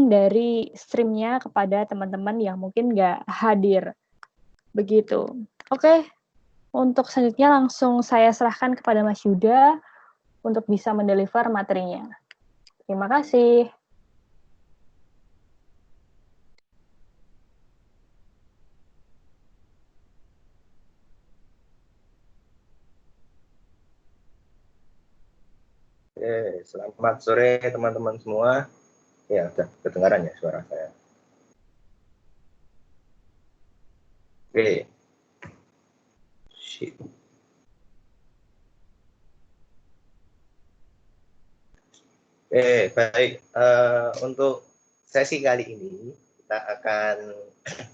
link dari streamnya kepada teman-teman yang mungkin nggak hadir. Begitu. Oke, untuk selanjutnya langsung saya serahkan kepada Mas Yuda untuk bisa mendeliver materinya. Terima kasih. Oke, selamat sore teman-teman semua. Ya, udah kedengaran ya suara saya. Oke. Oke, baik. Untuk sesi kali ini kita akan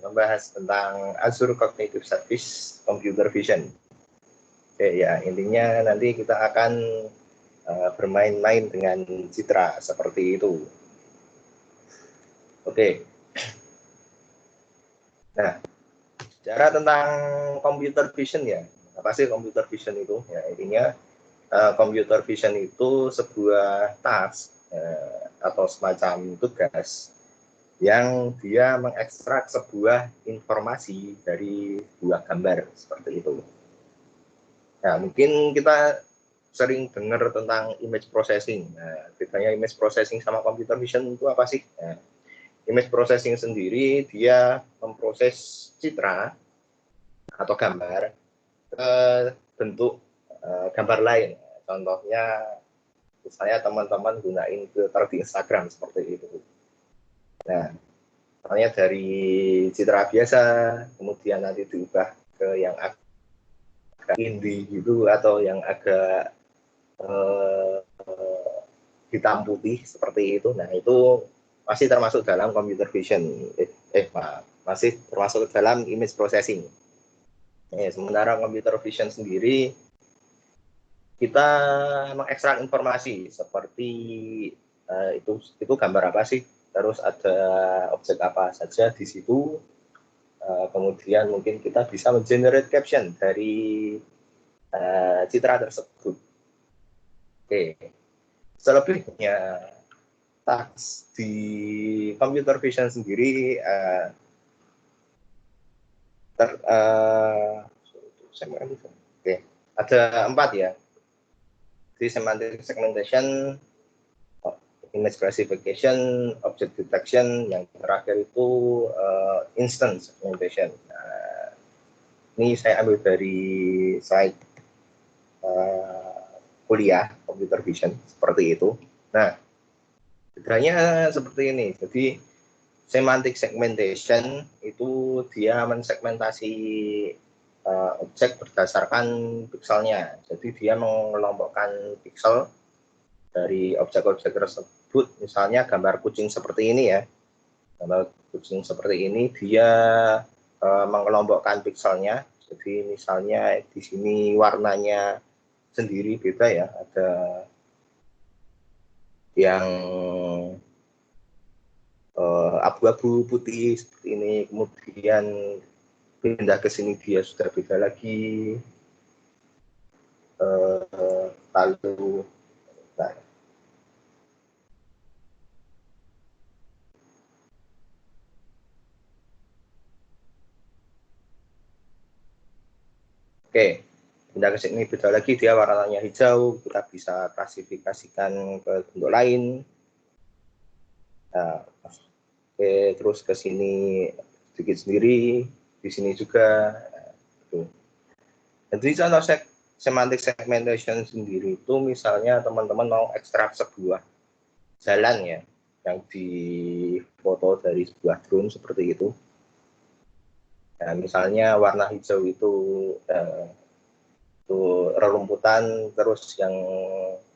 membahas tentang Azure Cognitive Service Computer Vision. Oke, ya intinya nanti kita akan bermain-main dengan citra seperti itu. Oke. Nah, bicara tentang computer vision ya. Apa sih computer vision itu? Ya intinya computer vision itu sebuah task atau semacam tugas yang dia mengekstrak sebuah informasi dari sebuah gambar seperti itu. Nah, mungkin kita sering dengar tentang image processing. Nah, bedanya image processing sama computer vision itu apa sih? Nah, image processing sendiri dia memproses citra atau gambar ke bentuk gambar lain. Contohnya misalnya teman-teman gunain filter di Instagram seperti itu. Nah, misalnya dari citra biasa kemudian nanti diubah ke yang agak indie gitu atau yang agak hitam putih seperti itu. Nah, itu masih termasuk dalam computer vision. Masih termasuk dalam image processing. Sementara computer vision sendiri kita mengekstrak informasi seperti itu gambar apa sih, terus ada objek apa saja di situ, kemudian mungkin kita bisa mengenerate caption dari citra tersebut. Oke, selebihnya task di computer vision sendiri ada 4 ya. Di semantic segmentation, image classification, object detection, yang terakhir itu instance segmentation. Nah, ini saya ambil dari slide kuliah computer vision seperti itu. Nah, bedanya seperti ini. Jadi semantic segmentation itu dia mensegmentasi objek berdasarkan pixelnya. Jadi dia mengelompokkan pixel dari objek-objek tersebut. Misalnya gambar kucing seperti ini ya. Gambar kucing seperti ini dia mengelompokkan pixelnya. Jadi misalnya di sini warnanya sendiri beda ya. Ada yang abu-abu putih seperti ini, kemudian pindah ke sini dia sudah beda lagi. Lalu nah, oke, pindah ke sini beda lagi, dia warnanya hijau, kita bisa klasifikasikan ke bentuk lain. Nah, oke, terus ke sini sedikit sendiri, di sini juga. Jadi contoh semantic segmentation sendiri itu misalnya teman-teman mau ekstrak sebuah jalan ya, yang difoto dari sebuah drone seperti itu. Nah, misalnya warna hijau itu rerumputan, terus yang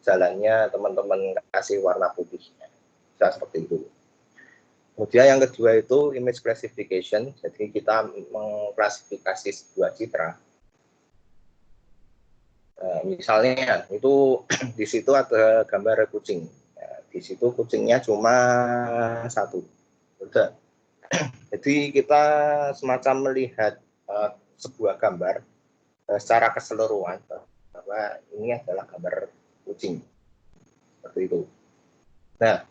jalannya teman-teman kasih warna putih. Bisa seperti itu. Kemudian yang kedua itu image classification. Jadi kita mengklasifikasi sebuah citra. Misalnya itu di situ ada gambar kucing. Di situ kucingnya cuma 1. Udah. Jadi kita semacam melihat sebuah gambar secara keseluruhan bahwa ini adalah gambar kucing seperti itu. Nah,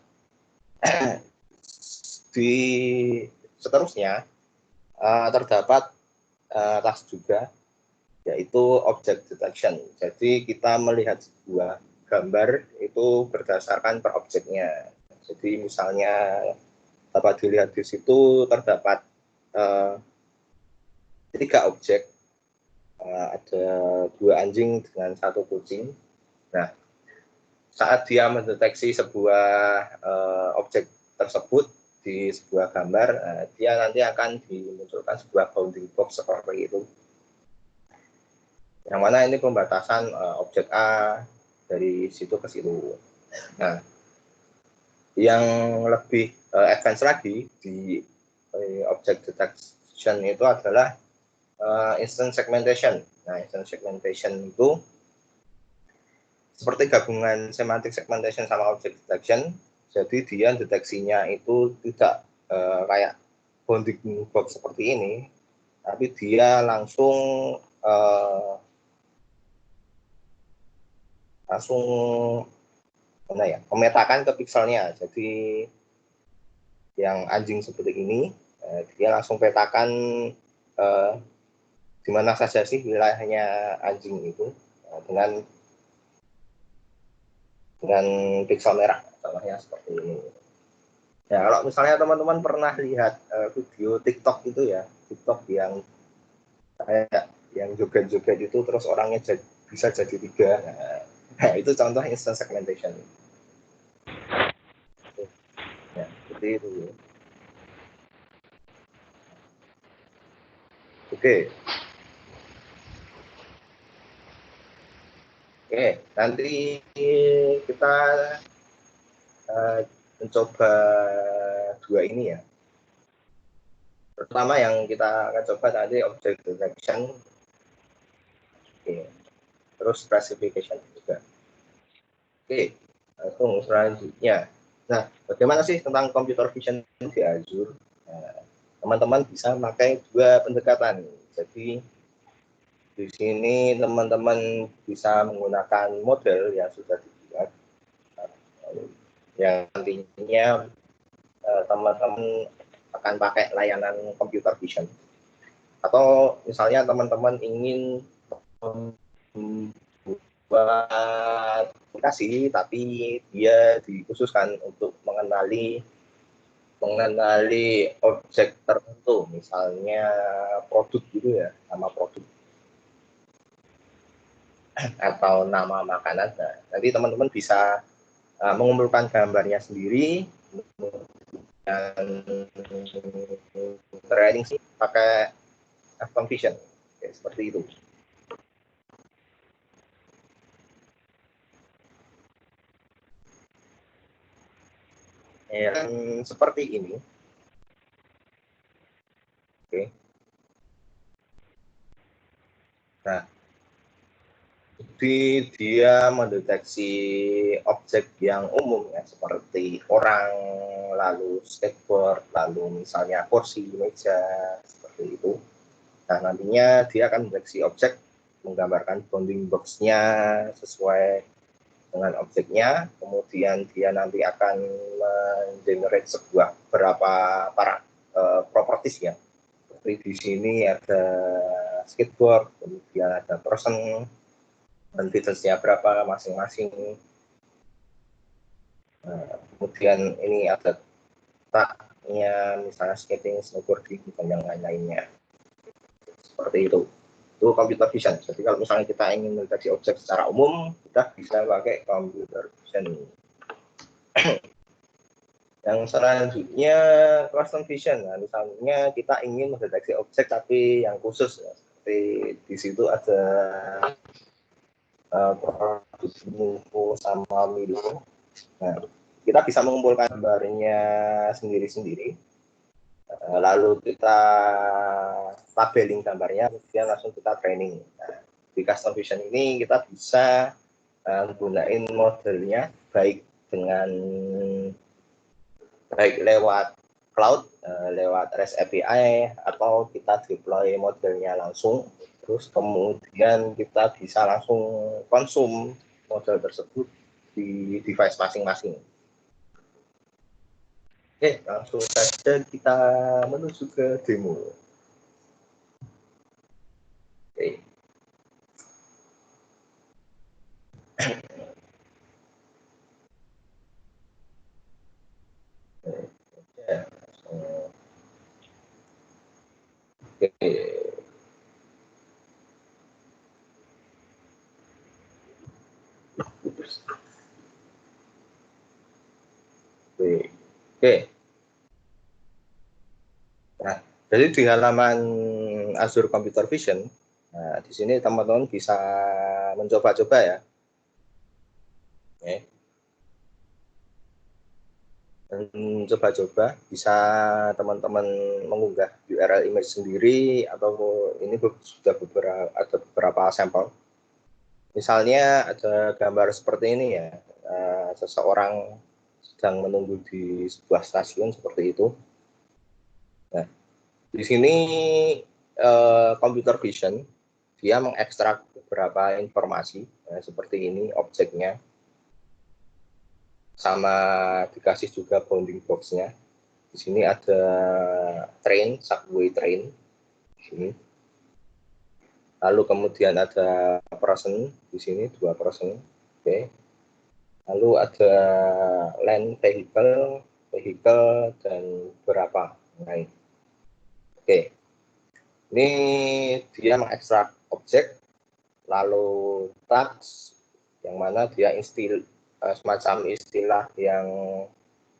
di seterusnya terdapat task juga, yaitu object detection. Jadi kita melihat sebuah gambar itu berdasarkan per objeknya. Jadi misalnya dapat dilihat di situ terdapat 3 objek, ada 2 anjing dengan 1 kucing. Nah, saat dia mendeteksi sebuah objek tersebut di sebuah gambar, dia nanti akan dimunculkan sebuah bounding box seperti itu. Yang mana ini pembatasan objek A dari situ ke situ. Nah, yang lebih advance lagi di object detection itu adalah instant segmentation. Nah, instant segmentation itu seperti gabungan semantic segmentation sama object detection. Jadi dia deteksinya itu tidak kayak bounding box seperti ini, tapi dia langsung memetakan ke pikselnya. Jadi yang anjing seperti ini, dia langsung petakan di mana saja sih wilayahnya anjing itu dengan piksel merah, contohnya seperti ini. Ya, kalau misalnya teman-teman pernah lihat video TikTok itu ya, TikTok yang kayak yang joget-joget itu terus orangnya bisa jadi 3. Nah, itu contoh instant segmentation. Ya, seperti itu. Oke. Oke, nanti kita mencoba 2 ini ya. Pertama yang kita akan coba tadi object detection. Oke. Terus classification juga. Oke, langsung selanjutnya. Nah, bagaimana sih tentang computer vision di Azure? Teman-teman bisa pakai 2 pendekatan. Jadi di sini teman-teman bisa menggunakan model yang sudah dibuat, yang nantinya teman-teman akan pakai layanan computer vision. Atau misalnya teman-teman ingin membuat aplikasi tapi dia dikhususkan untuk mengenali objek tertentu, misalnya produk gitu ya, nama produk atau nama makanan. Nah, nanti teman-teman bisa mengumpulkan gambarnya sendiri dan training sih pakai custom vision, ya, seperti itu. Yang seperti ini. Oke. Nah, dia mendeteksi objek yang umum ya, seperti orang, lalu skateboard, lalu misalnya kursi, meja, seperti itu. Nah, nantinya dia akan mendeteksi objek, menggambarkan bounding box-nya sesuai dengan objeknya, kemudian dia nanti akan generate sebuah berapa properties ya. Seperti di sini ada skateboard, kemudian ada person, dan features-nya berapa masing-masing. Kemudian ini ada taknya, misalnya skating, snowboarding, dan yang lain-lainnya. Seperti itu. Itu computer vision. Jadi kalau misalnya kita ingin mendeteksi objek secara umum, kita bisa pakai computer vision. Yang selanjutnya custom vision. Nah, misalnya kita ingin mendeteksi objek tapi yang khusus, ya. Seperti di situ ada produk Milo sama Milo. Nah, kita bisa mengumpulkan gambarnya sendiri-sendiri, lalu kita labeling gambarnya, kemudian langsung kita training. Nah, di custom vision ini kita bisa gunain modelnya baik lewat cloud, lewat REST API, atau kita deploy modelnya langsung, terus kemudian kita bisa langsung konsum model tersebut di device masing-masing. Oke, langsung saja kita menuju ke demo. Oke. Ya. Oke. Oke. Nah, jadi di halaman Azure Computer Vision, nah, di sini teman-teman bisa mencoba-coba ya. Oke. Coba-coba bisa teman-teman mengunggah URL image sendiri atau ini sudah ada beberapa sampel. Misalnya ada gambar seperti ini ya, seseorang sedang menunggu di sebuah stasiun seperti itu. Nah, di sini computer vision dia mengekstrak beberapa informasi seperti ini objeknya, sama dikasih juga bounding box-nya. Di sini ada train, subway train. Di sini. Lalu kemudian ada person di sini 2 person. Oke. Lalu ada land vehicle, dan beberapa lain. Oke. Ini dia mengekstrak objek, lalu tags yang mana dia semacam istilah yang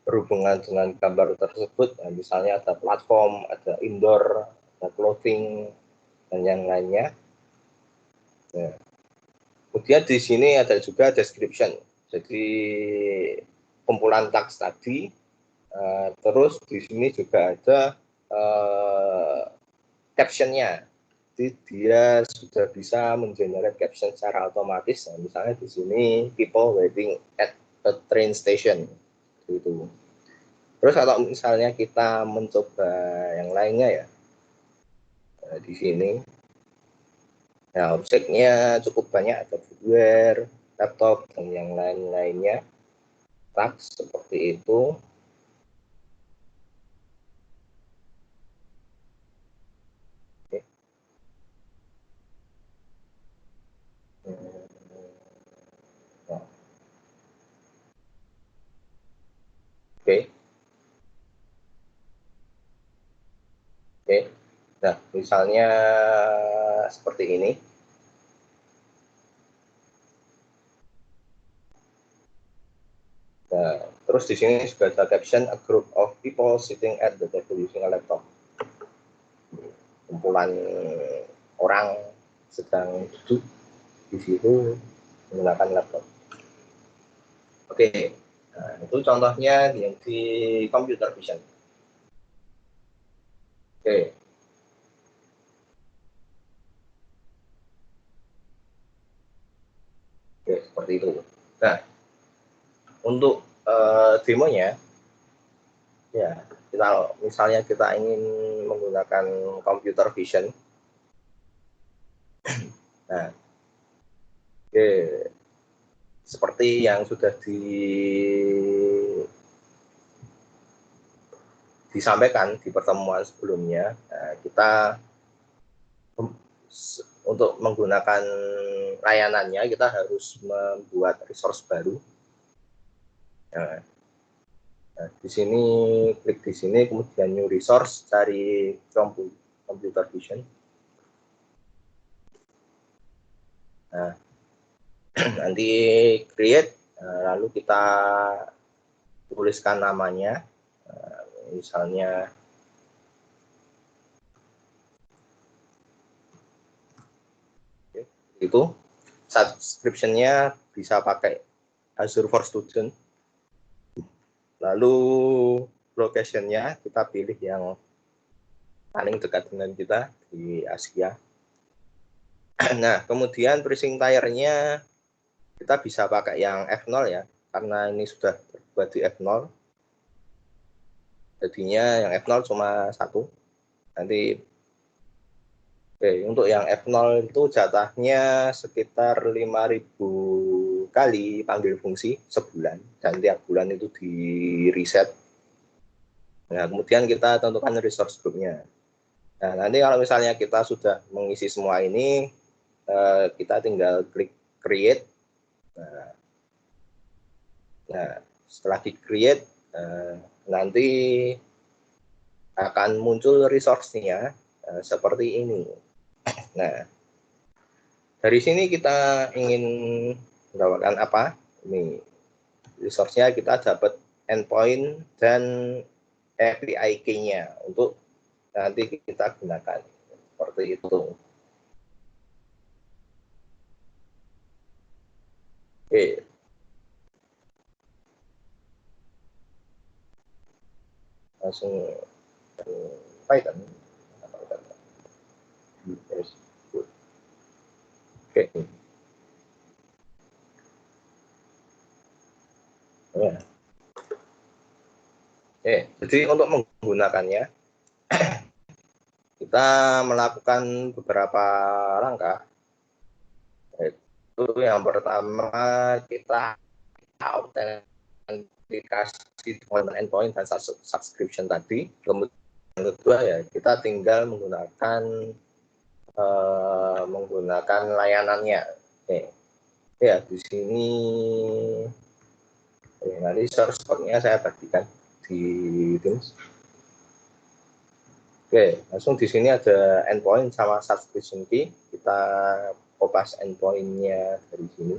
berhubungan dengan gambar tersebut. Nah, misalnya ada platform, ada indoor, ada clothing, dan yang lainnya. Nah, kemudian di sini ada juga description. Jadi kumpulan teks tadi, terus di sini juga ada captionnya. Jadi dia sudah bisa mengenerate caption secara otomatis. Nah, misalnya di sini people waiting at a train station. Gitu. Terus kalau misalnya kita mencoba yang lainnya ya, di sini, nah objeknya cukup banyak, ada footwear, laptop, dan yang lain-lainnya. Tags seperti itu. Oke. Nah, oke. Oke. Nah, misalnya seperti ini. Nah, terus di sini juga ada caption, a group of people sitting at the table using a laptop. Kumpulan orang sedang duduk di situ menggunakan laptop. Oke, nah, itu contohnya yang di computer vision. Oke. Oke, seperti itu. Nah, untuk demonya, ya, misalnya kita ingin menggunakan computer vision. Nah, oke, seperti yang sudah disampaikan di pertemuan sebelumnya, kita untuk menggunakan layanannya kita harus membuat resource baru. Nah, di sini klik di sini, kemudian new resource, cari computer vision. Nah, nanti create, lalu kita tuliskan namanya, misalnya itu. Subscription-nya bisa pakai Azure for Student. Lalu location-nya kita pilih yang paling dekat dengan kita di Asia. Nah, kemudian pricing tier-nya kita bisa pakai yang F0 ya, karena ini sudah terbuat di F0. Jadinya yang F0 cuma 1. Nanti untuk yang F0 itu jatahnya sekitar 5.000 kali panggil fungsi sebulan, dan tiap bulan itu di reset. Nah, kemudian kita tentukan resource group-nya. Nah, nanti kalau misalnya kita sudah mengisi semua ini, kita tinggal klik create. Nah, setelah di create, nanti akan muncul resource-nya seperti ini. Nah, dari sini kita ingin mendapatkan apa? Ini resource-nya kita dapat endpoint dan API key-nya untuk nanti kita gunakan seperti itu. Oke. Langsung Python. Oke. Ya. Oke, jadi untuk menggunakannya kita melakukan beberapa langkah. Itu yang pertama kita autentikasi dengan endpoint dan subscription tadi. Kemudian yang kedua ya kita tinggal menggunakan layanannya. Oke. Ya di sini nanti source code-nya saya bagikan di Teams. Oke, langsung di sini ada endpoint sama subscription key. Kita kopas endpoint-nya dari sini.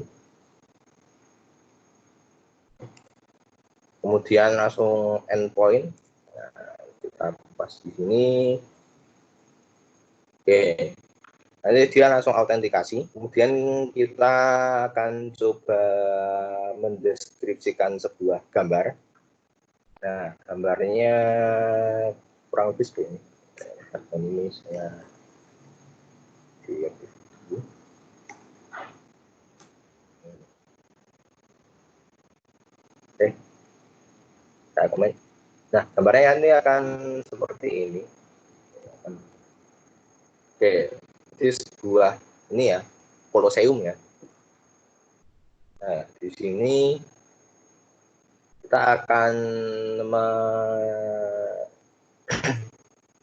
Kemudian langsung endpoint. Nah, kita kopas di sini. Oke, nanti dia langsung autentikasi. Kemudian kita akan coba mendeskripsikan sebuah gambar. Nah, gambarnya kurang lebih seperti ini. Ini saya diaktif dulu. Oke, saya komen. Nah, gambarnya ini akan seperti ini. Oke, ini sebuah ini ya, Colosseum ya. Nah, di sini kita akan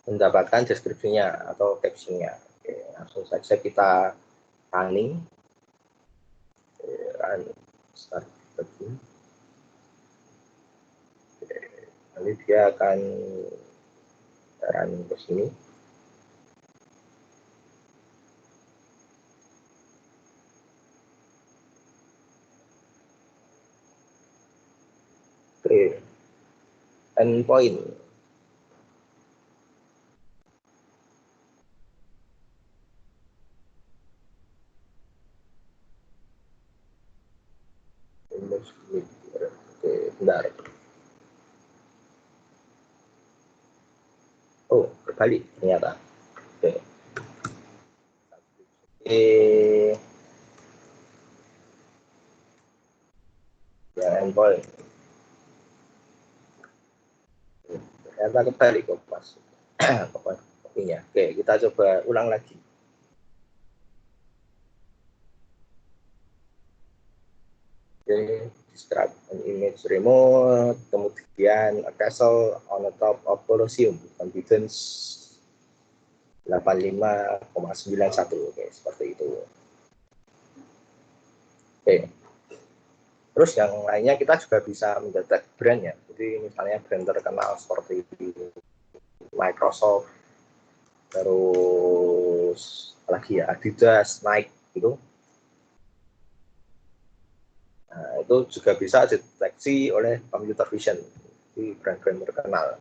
mendapatkan deskripsinya atau captionnya. Oke, langsung saja kita running. Run start begin. Nanti dia akan running ke sini. Oke, endpoint. Oke, bentar. Oh, berbalik ternyata. Oke. Ya, endpoint. Ternyata kembali ke pas. Kopinya. Oke, kita coba ulang lagi. Oke, describe an image remote, kemudian a castle on the top of Colosseum, confidence 85,91. Oke, seperti itu. Oke. Terus yang lainnya kita juga bisa mendetek brand ya. Jadi misalnya brand terkenal seperti Microsoft, terus lagi ya Adidas, Nike gitu. Nah, itu juga bisa dideteksi oleh computer vision di brand-brand terkenal.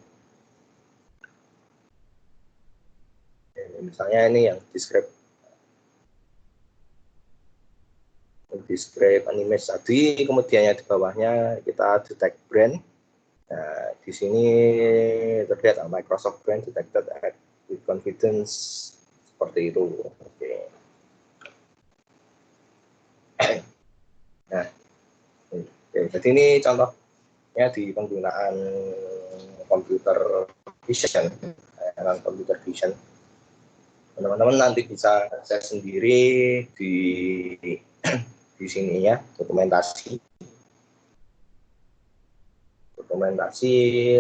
Misalnya ini yang describe anime tadi, kemudiannya di bawahnya kita detect brand. Nah, di sini terlihat Microsoft brand detected with confidence seperti itu. Oke. Nah, jadi ini contohnya di penggunaan computer vision, computer vision. Teman-teman nanti bisa akses sendiri di sini ya, dokumentasi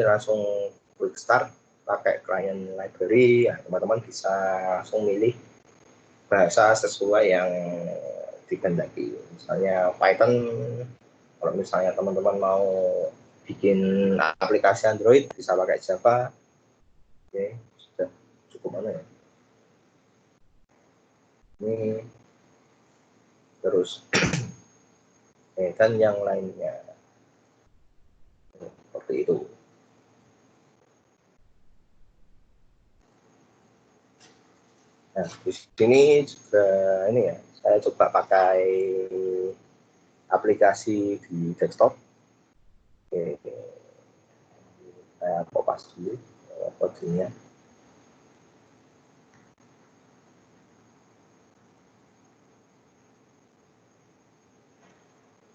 langsung quick start pakai client library, ya, teman-teman bisa langsung milih bahasa sesuai yang dikehendaki. Misalnya Python, kalau misalnya teman-teman mau bikin aplikasi Android bisa pakai Java. Oke, sudah cukup mana ya? Ini terus dan yang lainnya seperti itu. Nah, di sini juga ini ya, saya coba pakai aplikasi di desktop. Oke, saya kopas dulu kodenya.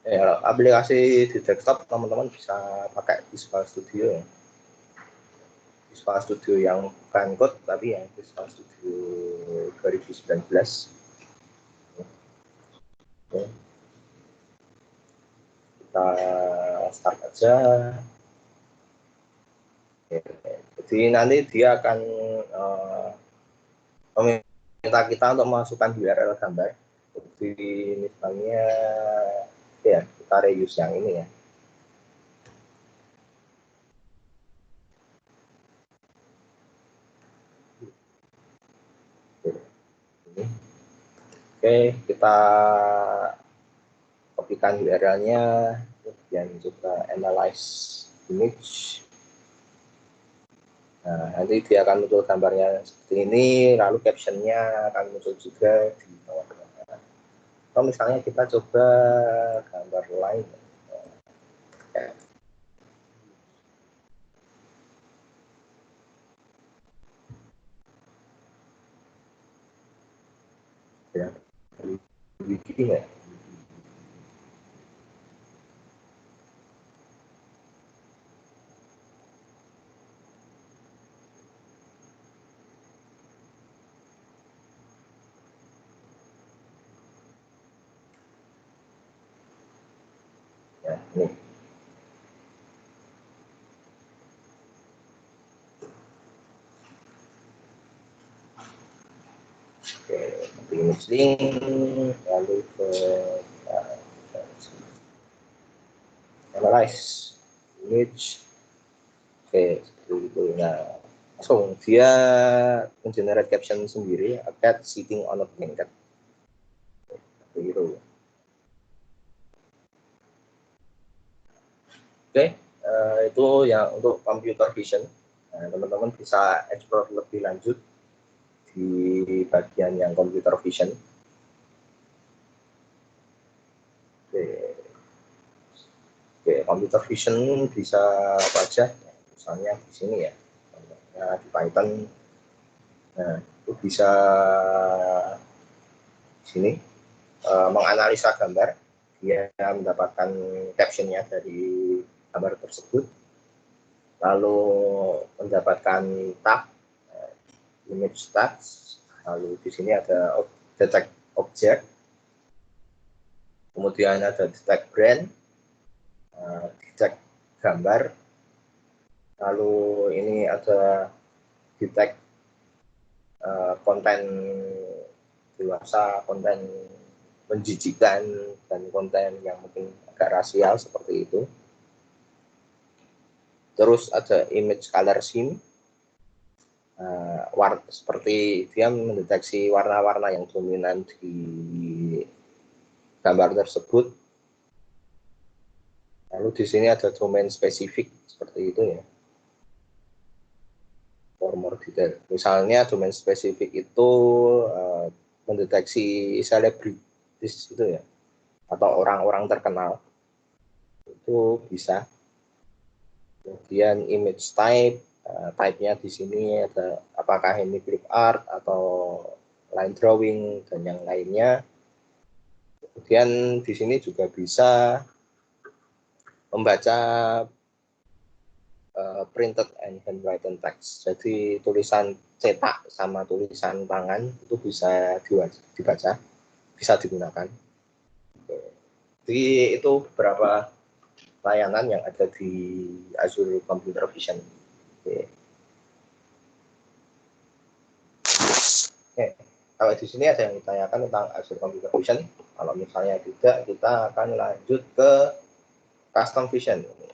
Ya, aplikasi di desktop teman-teman bisa pakai Visual Studio ya. Visual Studio yang bukan code tapi yang Visual Studio 2019. Oke. Kita start aja. Oke. Jadi nanti dia akan meminta kita untuk memasukkan URL gambar. Jadi misalnya ya kita reuse yang ini ya. Oke, kita kopikan URL-nya, kemudian juga analyze image. Nah, nanti dia akan muncul gambarnya seperti ini, lalu caption-nya akan muncul juga di bawah-bawah. Atau misalnya kita coba gambar lain. Ya, wiki ya. Ya, ini. Oke, image link, lalu ke analyze image. Oke, seperti itu. Nah, langsung dia mengenerate caption sendiri, a cat sitting on a blanket. Begitu. Oke, itu yang untuk computer vision. Nah, teman-teman bisa explore lebih lanjut di bagian yang computer vision. Oke, computer vision bisa apa aja? Misalnya di sini ya, di Python. Nah, itu bisa di sini menganalisa gambar, dia mendapatkan captionnya dari gambar tersebut, lalu mendapatkan tag, image tags, lalu di sini ada detect object, kemudian ada detect brand, detect gambar, lalu ini ada detect konten dewasa, konten menjijikan, dan konten yang mungkin agak rasial seperti itu. Terus ada image color scheme, seperti dia mendeteksi warna-warna yang dominan di gambar tersebut. Lalu di sini ada domain spesifik seperti itu ya. For more detail. Misalnya domain spesifik itu mendeteksi selebritis itu ya, atau orang-orang terkenal, itu bisa. Kemudian image type, type-nya di sini ada apakah ini clip art atau line drawing dan yang lainnya. Kemudian di sini juga bisa membaca printed and handwritten text. Jadi tulisan cetak sama tulisan tangan itu bisa dibaca, bisa digunakan. Jadi itu beberapa layanan yang ada di Azure Computer Vision. Oke. Kalau di sini ada yang ditanyakan tentang Azure Computer Vision. Kalau misalnya tidak, kita akan lanjut ke Custom Vision. Oke.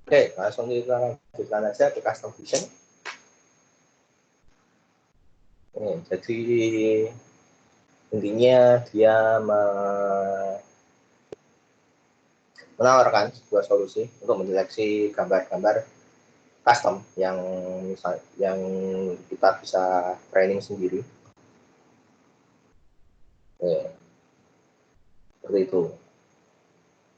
Oke, langsung kita lanjutkan aja ke Custom Vision. Jadi intinya dia menawarkan sebuah solusi untuk mendeteksi gambar-gambar custom yang kita bisa training sendiri. Seperti itu.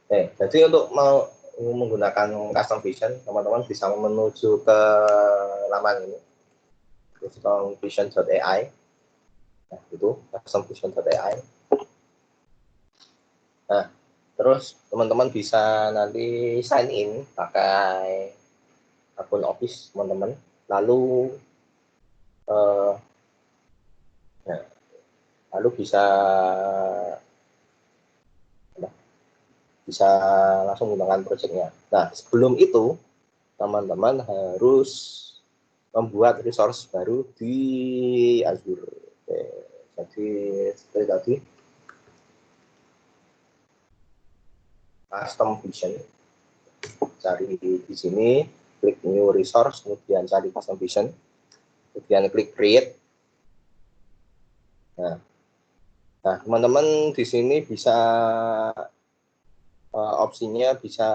Jadi untuk mau menggunakan Custom Vision, teman-teman bisa menuju ke laman ini, customvision.ai. Nah, itu customvision.ai. Nah, terus teman-teman bisa nanti sign in pakai akun Office teman-teman, lalu bisa langsung menggunakan projectnya. Nah, sebelum itu teman-teman harus membuat resource baru di Azure. Jadi seperti tadi, Custom Vision, cari di sini, klik New Resource, kemudian cari Custom Vision, kemudian klik Create. Nah, teman-teman di sini bisa opsinya bisa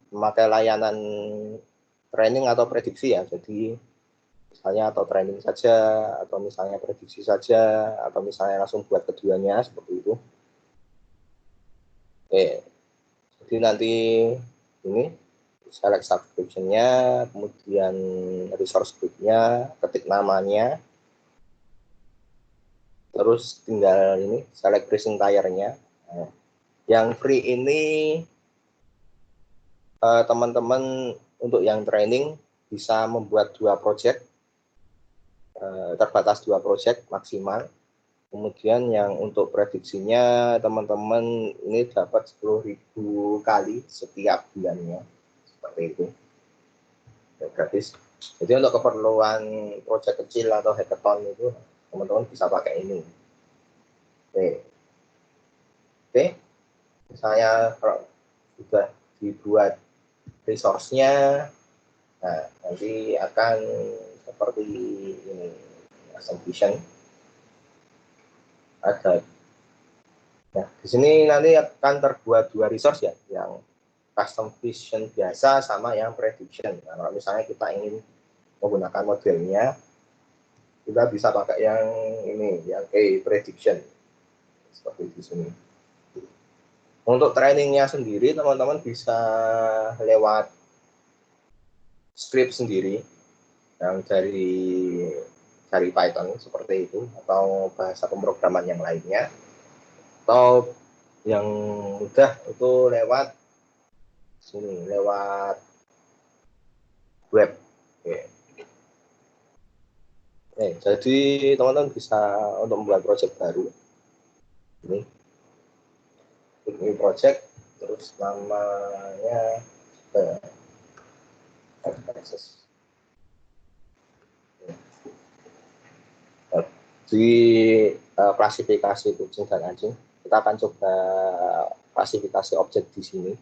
memakai layanan training atau prediksi ya. Jadi misalnya atau training saja, atau misalnya prediksi saja, atau misalnya langsung buat keduanya seperti itu. Jadi nanti ini select subscription-nya, kemudian resource group-nya, ketik namanya, terus tinggal ini select pricing tier-nya. Nah, yang free ini teman-teman untuk yang training bisa membuat 2 project, terbatas 2 project maksimal. Kemudian yang untuk prediksinya teman-teman ini dapat 10.000 kali setiap bulannya, seperti itu, gratis. Jadi untuk keperluan project kecil atau hackathon itu teman-teman bisa pakai ini. Oke. Misalnya kalau sudah dibuat resource-nya, nah nanti akan seperti ini, Custom Vision. Ada. Nah, di sini nanti akan terbuat 2 resource ya, yang Custom Vision biasa sama yang prediction. Nah, kalau misalnya kita ingin menggunakan modelnya, kita bisa pakai yang ini, yang prediction, seperti di sini. Untuk trainingnya sendiri, teman-teman bisa lewat script sendiri yang dari Python seperti itu, atau bahasa pemrograman yang lainnya, atau yang mudah itu lewat sini, lewat web. Jadi teman-teman bisa untuk membuat project baru ini, new project, terus namanya access. Di klasifikasi kucing dan anjing, kita akan coba klasifikasi objek di sini.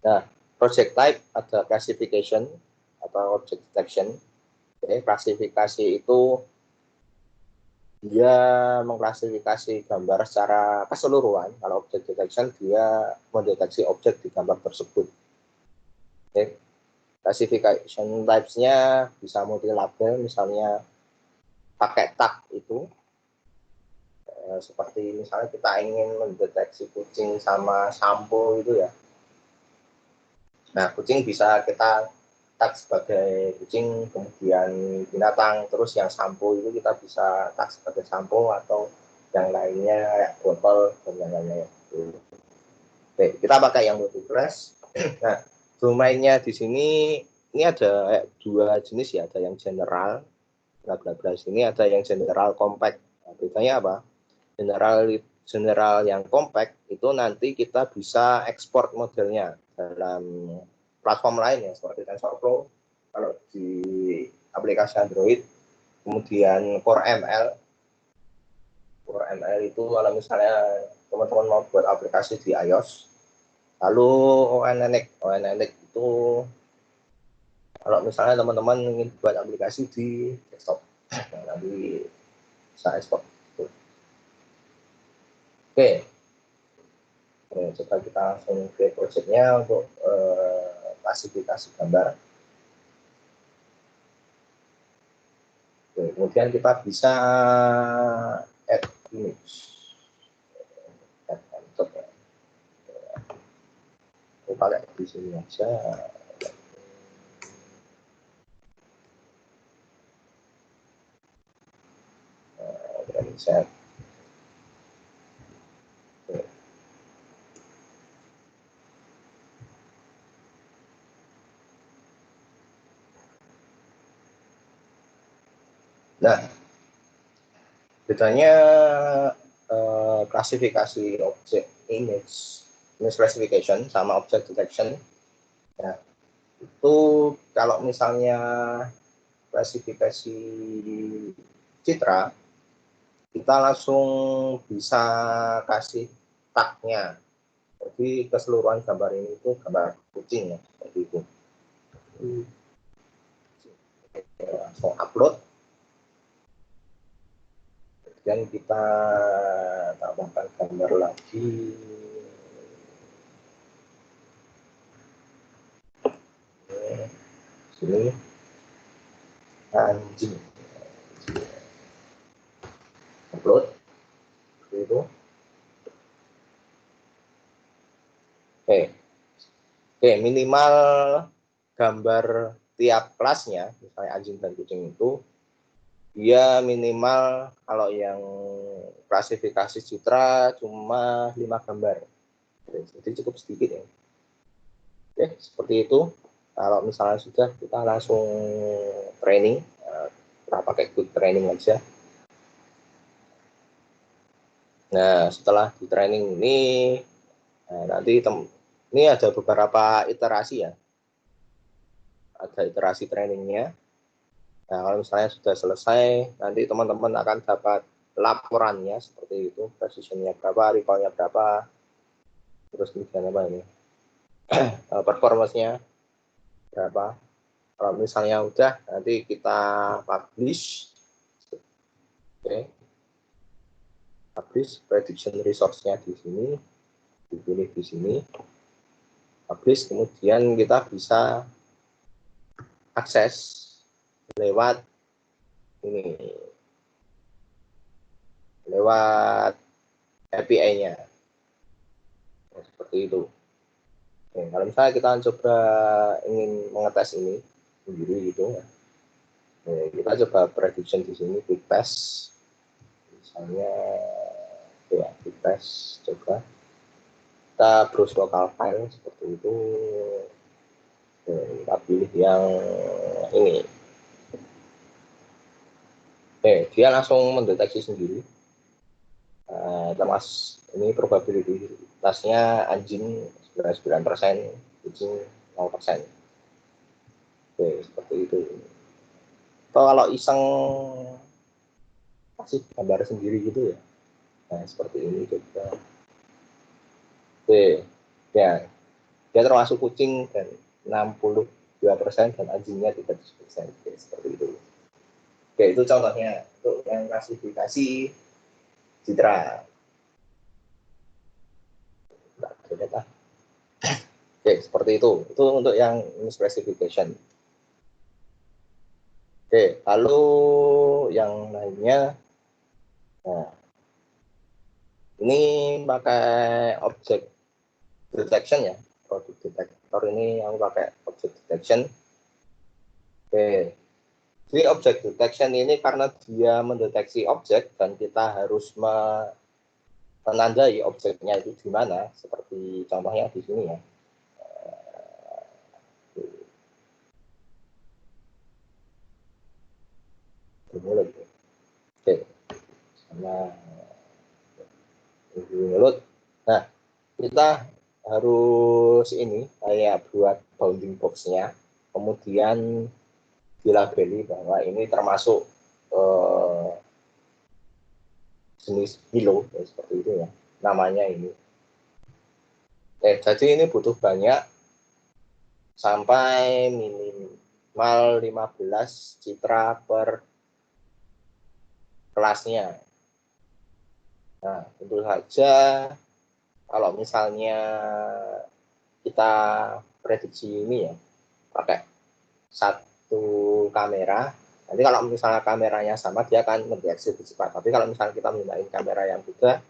Nah, project type ada classification atau object detection. Klasifikasi itu dia mengklasifikasi gambar secara keseluruhan. Kalau object detection dia mendeteksi objek di gambar tersebut. Oke. Classification types-nya bisa multi label, misalnya pakai tag itu. Seperti misalnya kita ingin mendeteksi kucing sama sampo itu ya. Nah, kucing bisa kita tag sebagai kucing, kemudian binatang, terus yang sampo itu kita bisa tag sebagai sampo, atau yang lainnya kayak botol dan yang lainnya. Oke, kita pakai yang multi class. Nah, domainnya di sini ini ada dua jenis ya, ada yang general, bla bla bla. Sini ada yang general compact. Nah, bedanya apa? General yang compact itu nanti kita bisa ekspor modelnya dalam platform lain ya, seperti TensorFlow kalau di aplikasi Android, kemudian Core ML itu kalau misalnya teman-teman mau buat aplikasi di iOS, lalu ONNX itu kalau misalnya teman-teman ingin buat aplikasi di desktop, nanti bisa ekspor. Oke. Coba kita langsung ke projectnya untuk klasifikasi gambar. Oke, kemudian kita bisa add image. Kita lihat di sini aja. Set. Nah, bedanya klasifikasi objek image classification sama object detection. Nah, itu kalau misalnya klasifikasi citra, kita langsung bisa kasih tagnya. Jadi keseluruhan gambar ini itu gambar kucing ya, seperti itu. Langsung upload. Dan kita tambahkan gambar lagi. Sini anjing. Upload. Seperti itu. Oke, minimal gambar tiap kelasnya, misalnya anjing dan kucing itu, dia minimal kalau yang klasifikasi citra cuma 5 gambar. Jadi cukup sedikit ya. Oke, seperti itu. Kalau misalnya sudah, kita langsung training. Kita pakai quick training aja. Nah, setelah di training ini, nanti ini ada beberapa iterasi ya. Ada iterasi trainingnya. Nah, kalau misalnya sudah selesai, nanti teman-teman akan dapat laporannya seperti itu, precision-nya berapa, recall-nya berapa, terus kemudian apa ini, performance-nya berapa. Kalau misalnya udah, nanti kita publish. Oke. Publish prediction resource-nya di sini, dipilih di sini. Publish, kemudian kita bisa akses lewat ini, lewat API-nya. Nah, seperti itu. Oke, kalau misalnya kita coba ingin mengetes ini sendiri gitu, kita coba prediction di sini, quick test, misalnya ya quick test, coba kita browse local file seperti itu. Kita pilih yang ini. Dia langsung mendeteksi sendiri. Termas ini probabilitasnya anjing 99%, kucing 0%. Oke, seperti itu. Atau kalau iseng kasih gambar sendiri gitu ya. Nah, seperti ini juga. Oke, ya. Dia termasuk kucing dan 62% dan anjingnya 30%. Oke, seperti itu. Oke, itu contohnya untuk yang klasifikasi citra. Oke, Oke, seperti itu. Itu untuk yang specification. Oke, lalu yang lainnya, nah, ini pakai object detection ya, produk detektor ini yang pakai object detection. Oke, jadi object detection ini karena dia mendeteksi objek dan kita harus menandai objeknya itu di mana, seperti contohnya di sini ya. Mulut. Oke, sama mulut. Nah, kita harus ini kayak buat bounding box-nya, kemudian dilabeli bahwa ini termasuk jenis kilo ya, seperti itu ya namanya ini. Jadi ini butuh banyak sampai minimal 15 citra per kelasnya. Nah, tentu saja kalau misalnya kita prediksi ini ya pakai satu kamera, nanti kalau misalnya kameranya sama dia akan mendeteksi lebih cepat. Tapi kalau misalnya kita menggunakan kamera yang beda,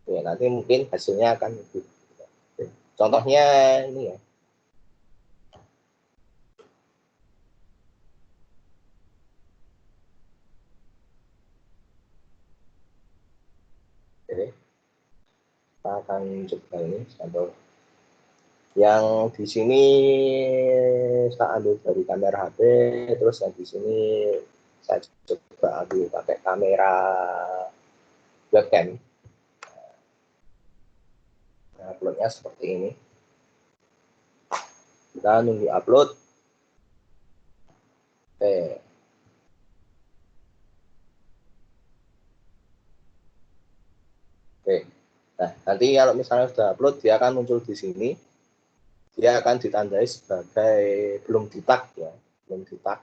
ya nanti mungkin hasilnya akan lebih. Contohnya ini ya. Oke, kita akan coba ini sampel. Yang di sini saya ambil dari kamera HP, terus yang di sini saya coba ambil pakai kamera webcam. Nah, uploadnya seperti ini. Kita nunggu upload. Oke. Oke. Nah, nanti kalau misalnya sudah upload, dia akan muncul di sini. Dia akan ditandai sebagai belum di-tag ya, belum di-tag.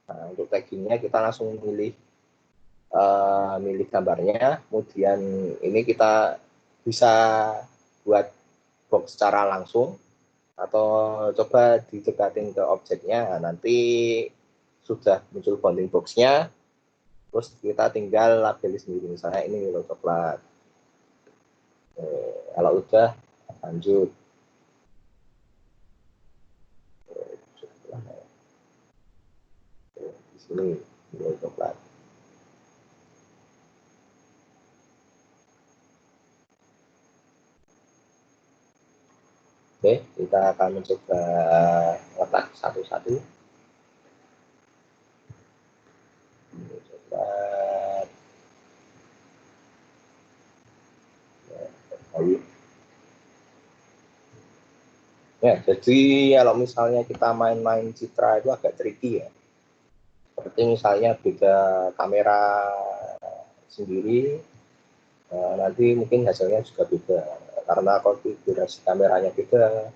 Nah, untuk taggingnya kita langsung milih gambarnya, kemudian ini kita bisa buat box secara langsung atau coba didekatin ke objeknya. Nah, nanti sudah muncul bounding box-nya, terus kita tinggal labeli sendiri, misalnya ini Milo coklat. Kalau udah lanjut. Di sini Milo coklat. Oke, kita akan mencoba letak satu-satu. Coklat. Ya, jadi kalau misalnya kita main-main citra itu agak tricky ya. Seperti misalnya beda kamera sendiri, nanti mungkin hasilnya juga beda. Karena konfigurasi kameranya beda,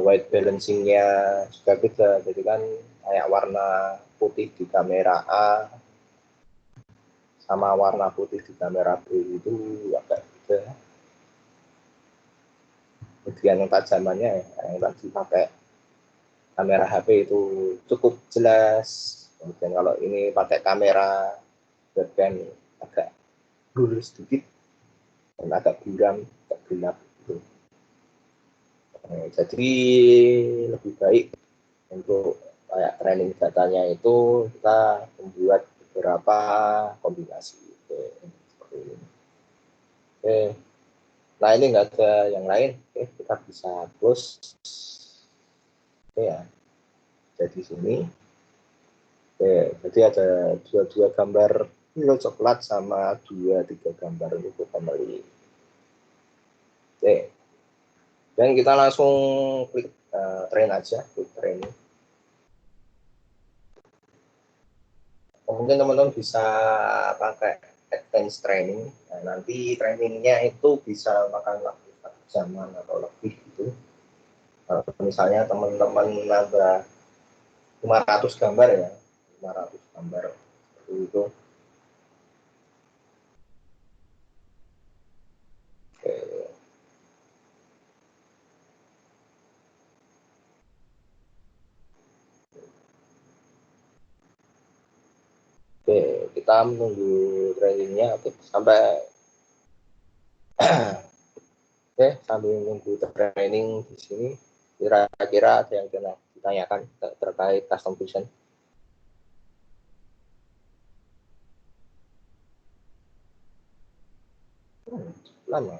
white balancing-nya juga beda. Jadi kan kayak warna putih di kamera A sama warna putih di kamera B itu agak beda. Kemudian yang tajamannya yang tadi pakai kamera HP itu cukup jelas. Kemudian kalau ini pakai kamera webcam agak blur sedikit dan agak buram, agak gelap gitu. Jadi lebih baik untuk kayak training datanya itu kita membuat beberapa kombinasi. Seperti ini. Oke. Nah ini nggak ada yang lain. Oke, kita bisa close. Oke ya. Jadi sini. Oke, jadi ada dua gambar Milo coklat sama 2-3 gambar untuk family. Oke. Dan kita langsung klik train aja, klik training. Mungkin teman-teman bisa pakai advanced training. Nah, nanti trainingnya itu bisa makan waktu 1 jaman atau lebih gitu. Misalnya teman-teman nambah 500 gambar ya, 500 gambar seperti itu. Oke. Oke, kita menunggu trainingnya. Oke, sampai oke, sambil menunggu training di sini, kira-kira ada yang kena ditanyakan terkait custom vision? Lama.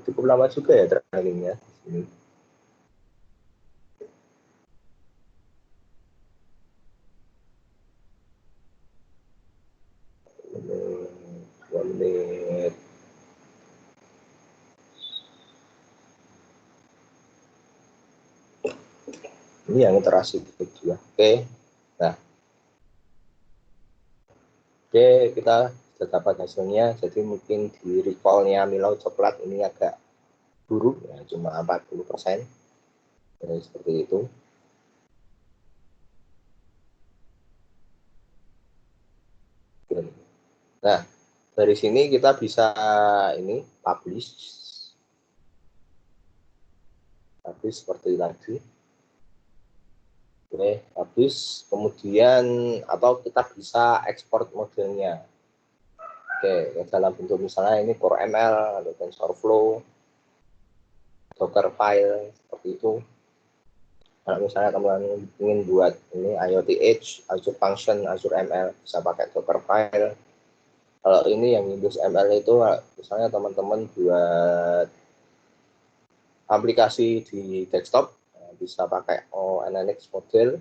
Cukup lama juga ya trainingnya di sini. Dua menit. Ini yang interaksi kedua. Oke. Nah, oke, kita sudah dapat hasilnya. Jadi mungkin di recall-nya Milau Coklat ini agak buruk, ya, cuma 40%. Jadi seperti itu. Nah, dari sini kita bisa ini publish seperti tadi. Oke, habis kemudian atau kita bisa ekspor modelnya. Oke, dalam bentuk misalnya ini Core ML atau TensorFlow, Docker file seperti itu. Kalau misalnya teman-teman ingin buat ini IoT Edge, Azure Function, Azure ML, bisa pakai Docker file. Kalau ini yang Windows ML itu misalnya teman-teman buat aplikasi di desktop, bisa pakai ONNX model,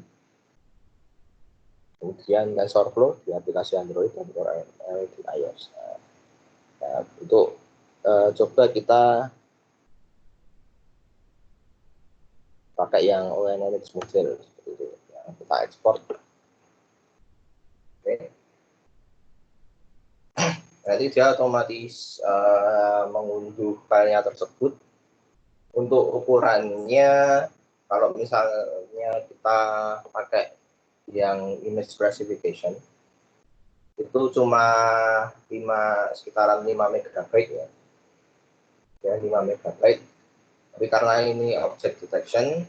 kemudian TensorFlow di aplikasi Android dan Core ML di iOS. Nah, untuk coba kita pakai yang ONNX model seperti itu. Ya, kita ekspor. Oke. Nanti dia otomatis mengunduh filenya tersebut. Untuk ukurannya, kalau misalnya kita pakai yang image classification, itu cuma sekitaran 5 MB ya. Ya, 5 MB. Tapi karena ini object detection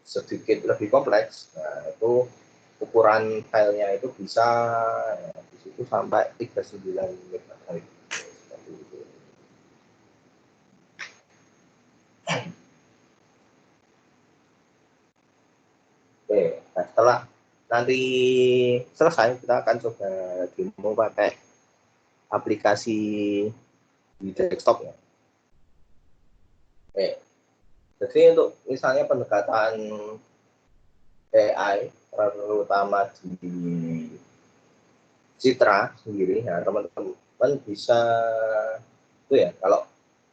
sedikit lebih kompleks, nah itu ukuran filenya itu bisa ya, di situ sampai 39 MB. Oke, nah setelah nanti selesai kita akan coba demo pakai aplikasi di desktop ya. Oke, jadi untuk misalnya pendekatan AI terutama di Citra sendiri, ya teman-teman bisa itu ya kalau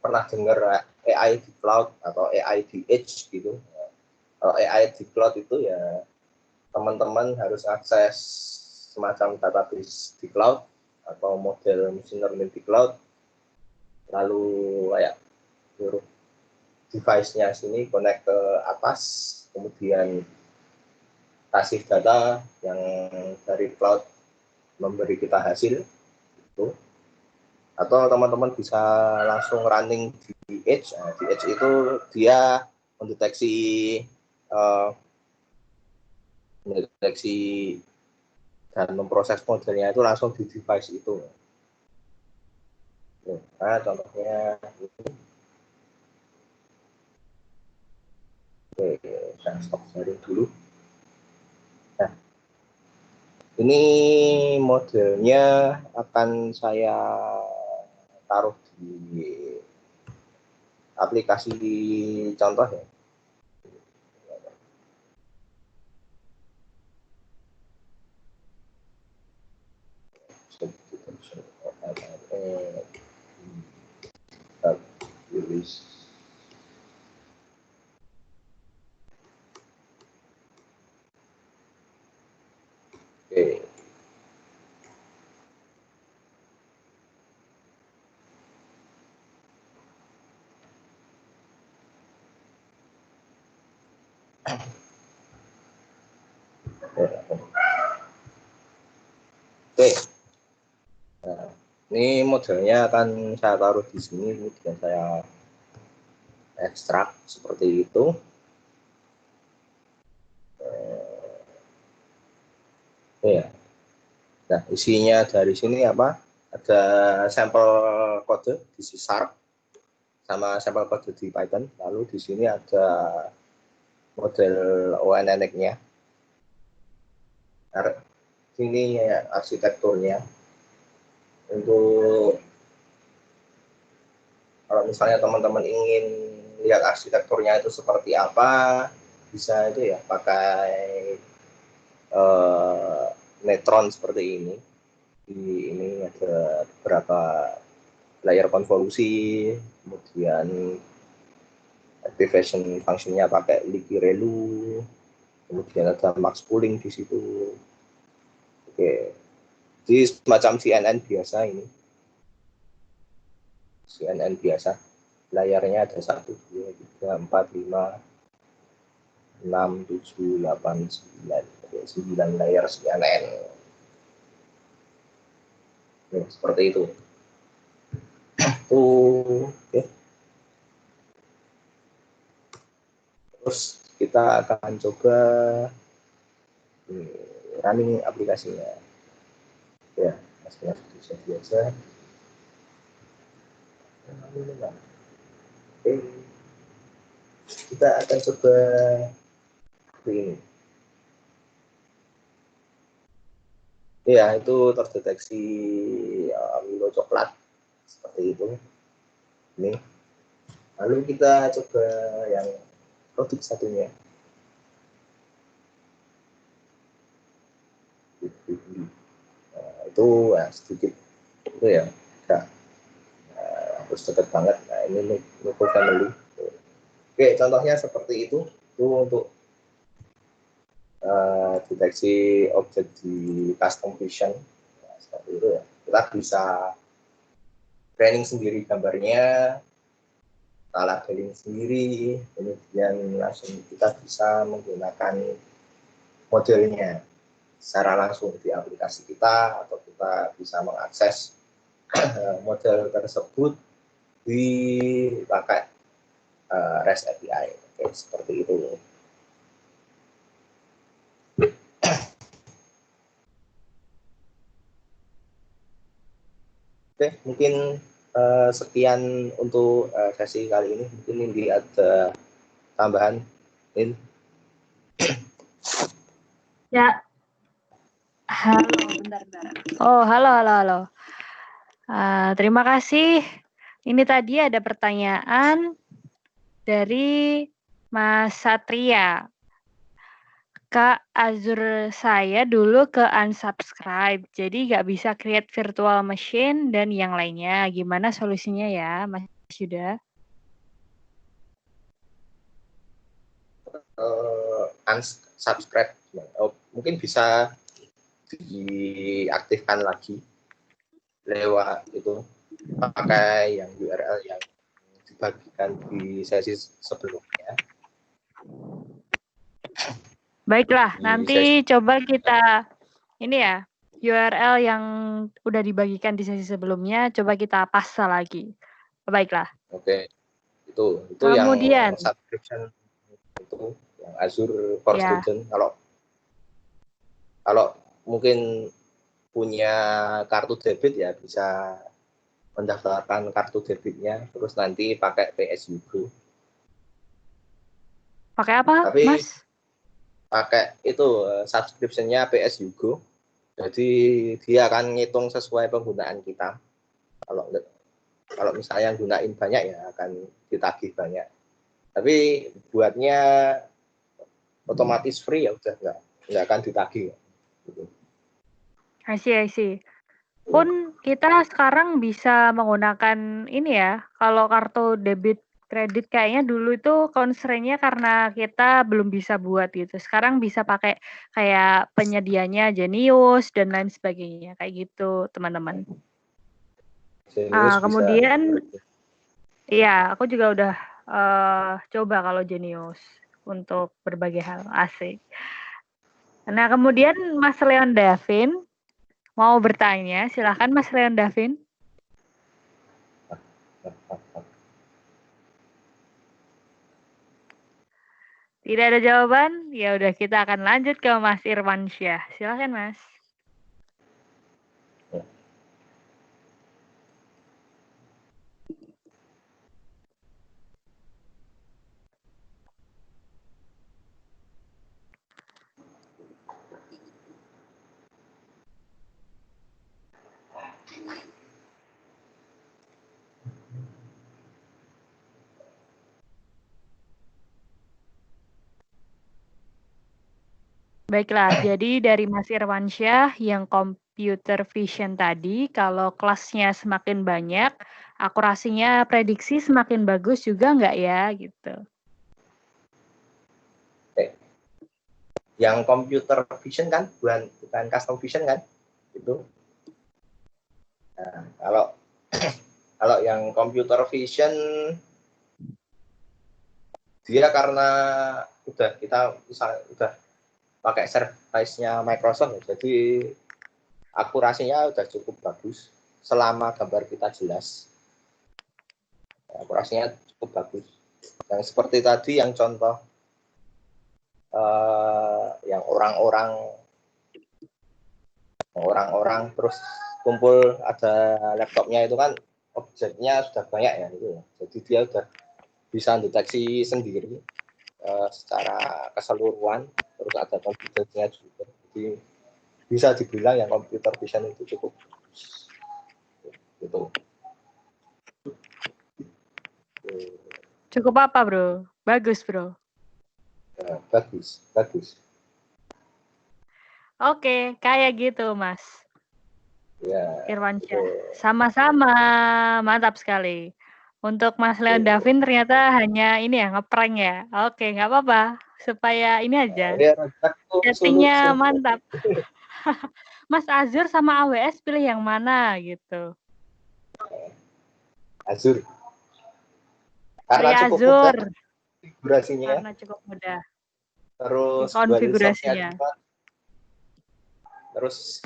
pernah dengar AI di cloud atau AI di edge gitu. Kalau AI di cloud itu ya teman-teman harus akses semacam database di cloud atau model machine learning di cloud, lalu kayak seluruh device-nya sini connect ke atas, kemudian kasih data yang dari cloud memberi kita hasil itu. Atau teman-teman bisa langsung running di edge. Nah, di edge itu dia mendeteksi dan memproses modelnya itu langsung di device itu. Nah, contohnya ini. Oke, saya stop sharing dulu. Nah, ini modelnya akan saya taruh di aplikasi contoh ya. Oke. Nah, ini modelnya akan saya taruh di sini, kemudian saya ekstrak seperti itu. Ya. Nah, isinya dari sini apa? Ada sampel kode di C# sama sampel kode di Python. Lalu di sini ada model ONNX-nya. Ini ya, arsitekturnya. Untuk kalau misalnya teman-teman ingin lihat arsitekturnya itu seperti apa, bisa itu ya pakai Neutron seperti ini. Ini ada beberapa layer konvolusi, kemudian activation fungsinya pakai Liquirelu, kemudian ada max pooling di situ. Oke, jadi semacam CNN biasa ini. CNN biasa, layarnya ada 1, 2, 3, 4, 5, 6, 7, 8, 9, 9 layar CNN. Nih, seperti itu. Okay. Terus kita akan coba running aplikasinya. Ya, hasilnya biasa. Oke. Kita akan coba ini. Ya, itu terdeteksi Milo coklat seperti itu. Ini. Lalu kita coba yang produk satunya. Nah, itu ya, sedikit itu ya, enggak harus dekat banget. Nah, ini local family. Oke, contohnya seperti itu. Itu untuk deteksi objek di custom vision. Nah, seperti itu ya. Kita bisa training sendiri gambarnya, kita labeling sendiri, kemudian langsung kita bisa menggunakan modelnya secara langsung di aplikasi kita, atau kita bisa mengakses model tersebut dipakai REST API. Oke, seperti itu. Oke, mungkin sekian untuk sesi kali ini. Mungkin ini ada tambahan, In. Ya. Halo, bentar. Oh, halo. Terima kasih. Ini tadi ada pertanyaan dari Mas Satria. Kak, Azure saya dulu ke unsubscribe, jadi nggak bisa create virtual machine dan yang lainnya. Gimana solusinya ya, Mas Yuda? Unsubscribe, mungkin bisa diaktifkan lagi lewat itu, pakai yang URL yang dibagikan di sesi sebelumnya. Baiklah, nanti coba kita ini ya, URL yang udah dibagikan di sesi sebelumnya, coba kita pasang lagi. Baiklah. Oke, itu Kemudian, yang subscription itu yang Azure for ya. Student. Kalau mungkin punya kartu debit ya bisa mendaftarkan kartu debitnya, terus nanti pakai PSU Go. Pakai apa, Tapi Mas? pakai itu subscription-nya PSU Go. Jadi dia akan ngitung sesuai penggunaan kita. Kalau misalnya gunain banyak ya akan ditagih banyak. Tapi buatnya otomatis free ya udah nggak akan ditagih. Gitu. I see. Pun kita sekarang bisa menggunakan ini ya, kalau kartu debit kredit kayaknya dulu itu constraint-nya karena kita belum bisa buat gitu. Sekarang bisa pakai kayak penyedianya Genius dan lain sebagainya, kayak gitu teman-teman. Kemudian, iya aku juga udah coba kalau Genius. untuk berbagai hal. Asik. Nah, kemudian Mas Leon Davin mau bertanya, silakan Mas Leon Davin. Tidak ada jawaban? Ya udah, kita akan lanjut ke Mas Irwansyah. Silakan Mas. Baiklah, jadi dari Mas Irwansyah yang computer vision tadi, kalau kelasnya semakin banyak, akurasinya prediksi semakin bagus juga nggak ya, gitu. Yang computer vision kan, bukan custom vision kan, itu. Nah, kalau yang computer vision dia karena kita udah pakai service-nya Microsoft, jadi akurasinya udah cukup bagus selama gambar kita jelas. Akurasinya cukup bagus. Yang seperti tadi yang contoh yang orang-orang terus kumpul ada laptopnya itu kan objeknya sudah banyak ya itu. Jadi dia udah bisa deteksi sendiri secara keseluruhan, terus ada komputernya juga. Jadi bisa dibilang yang computer vision itu cukup gitu. Cukup apa, Bro? Bagus, Bro. Ya, bagus. Oke, kayak gitu, Mas Ya, Irwansyah. Sama-sama, mantap sekali. Untuk Mas Leon Davin ternyata hanya ini ya, ngeprank ya. Oke, nggak apa-apa. Supaya ini aja. Settingnya mantap. Mas Azur sama AWS pilih yang mana gitu? Azur. Pilih Karena cukup Azur. mudah konfigurasinya. Karena cukup mudah. Terus Konfigurasinya. Terus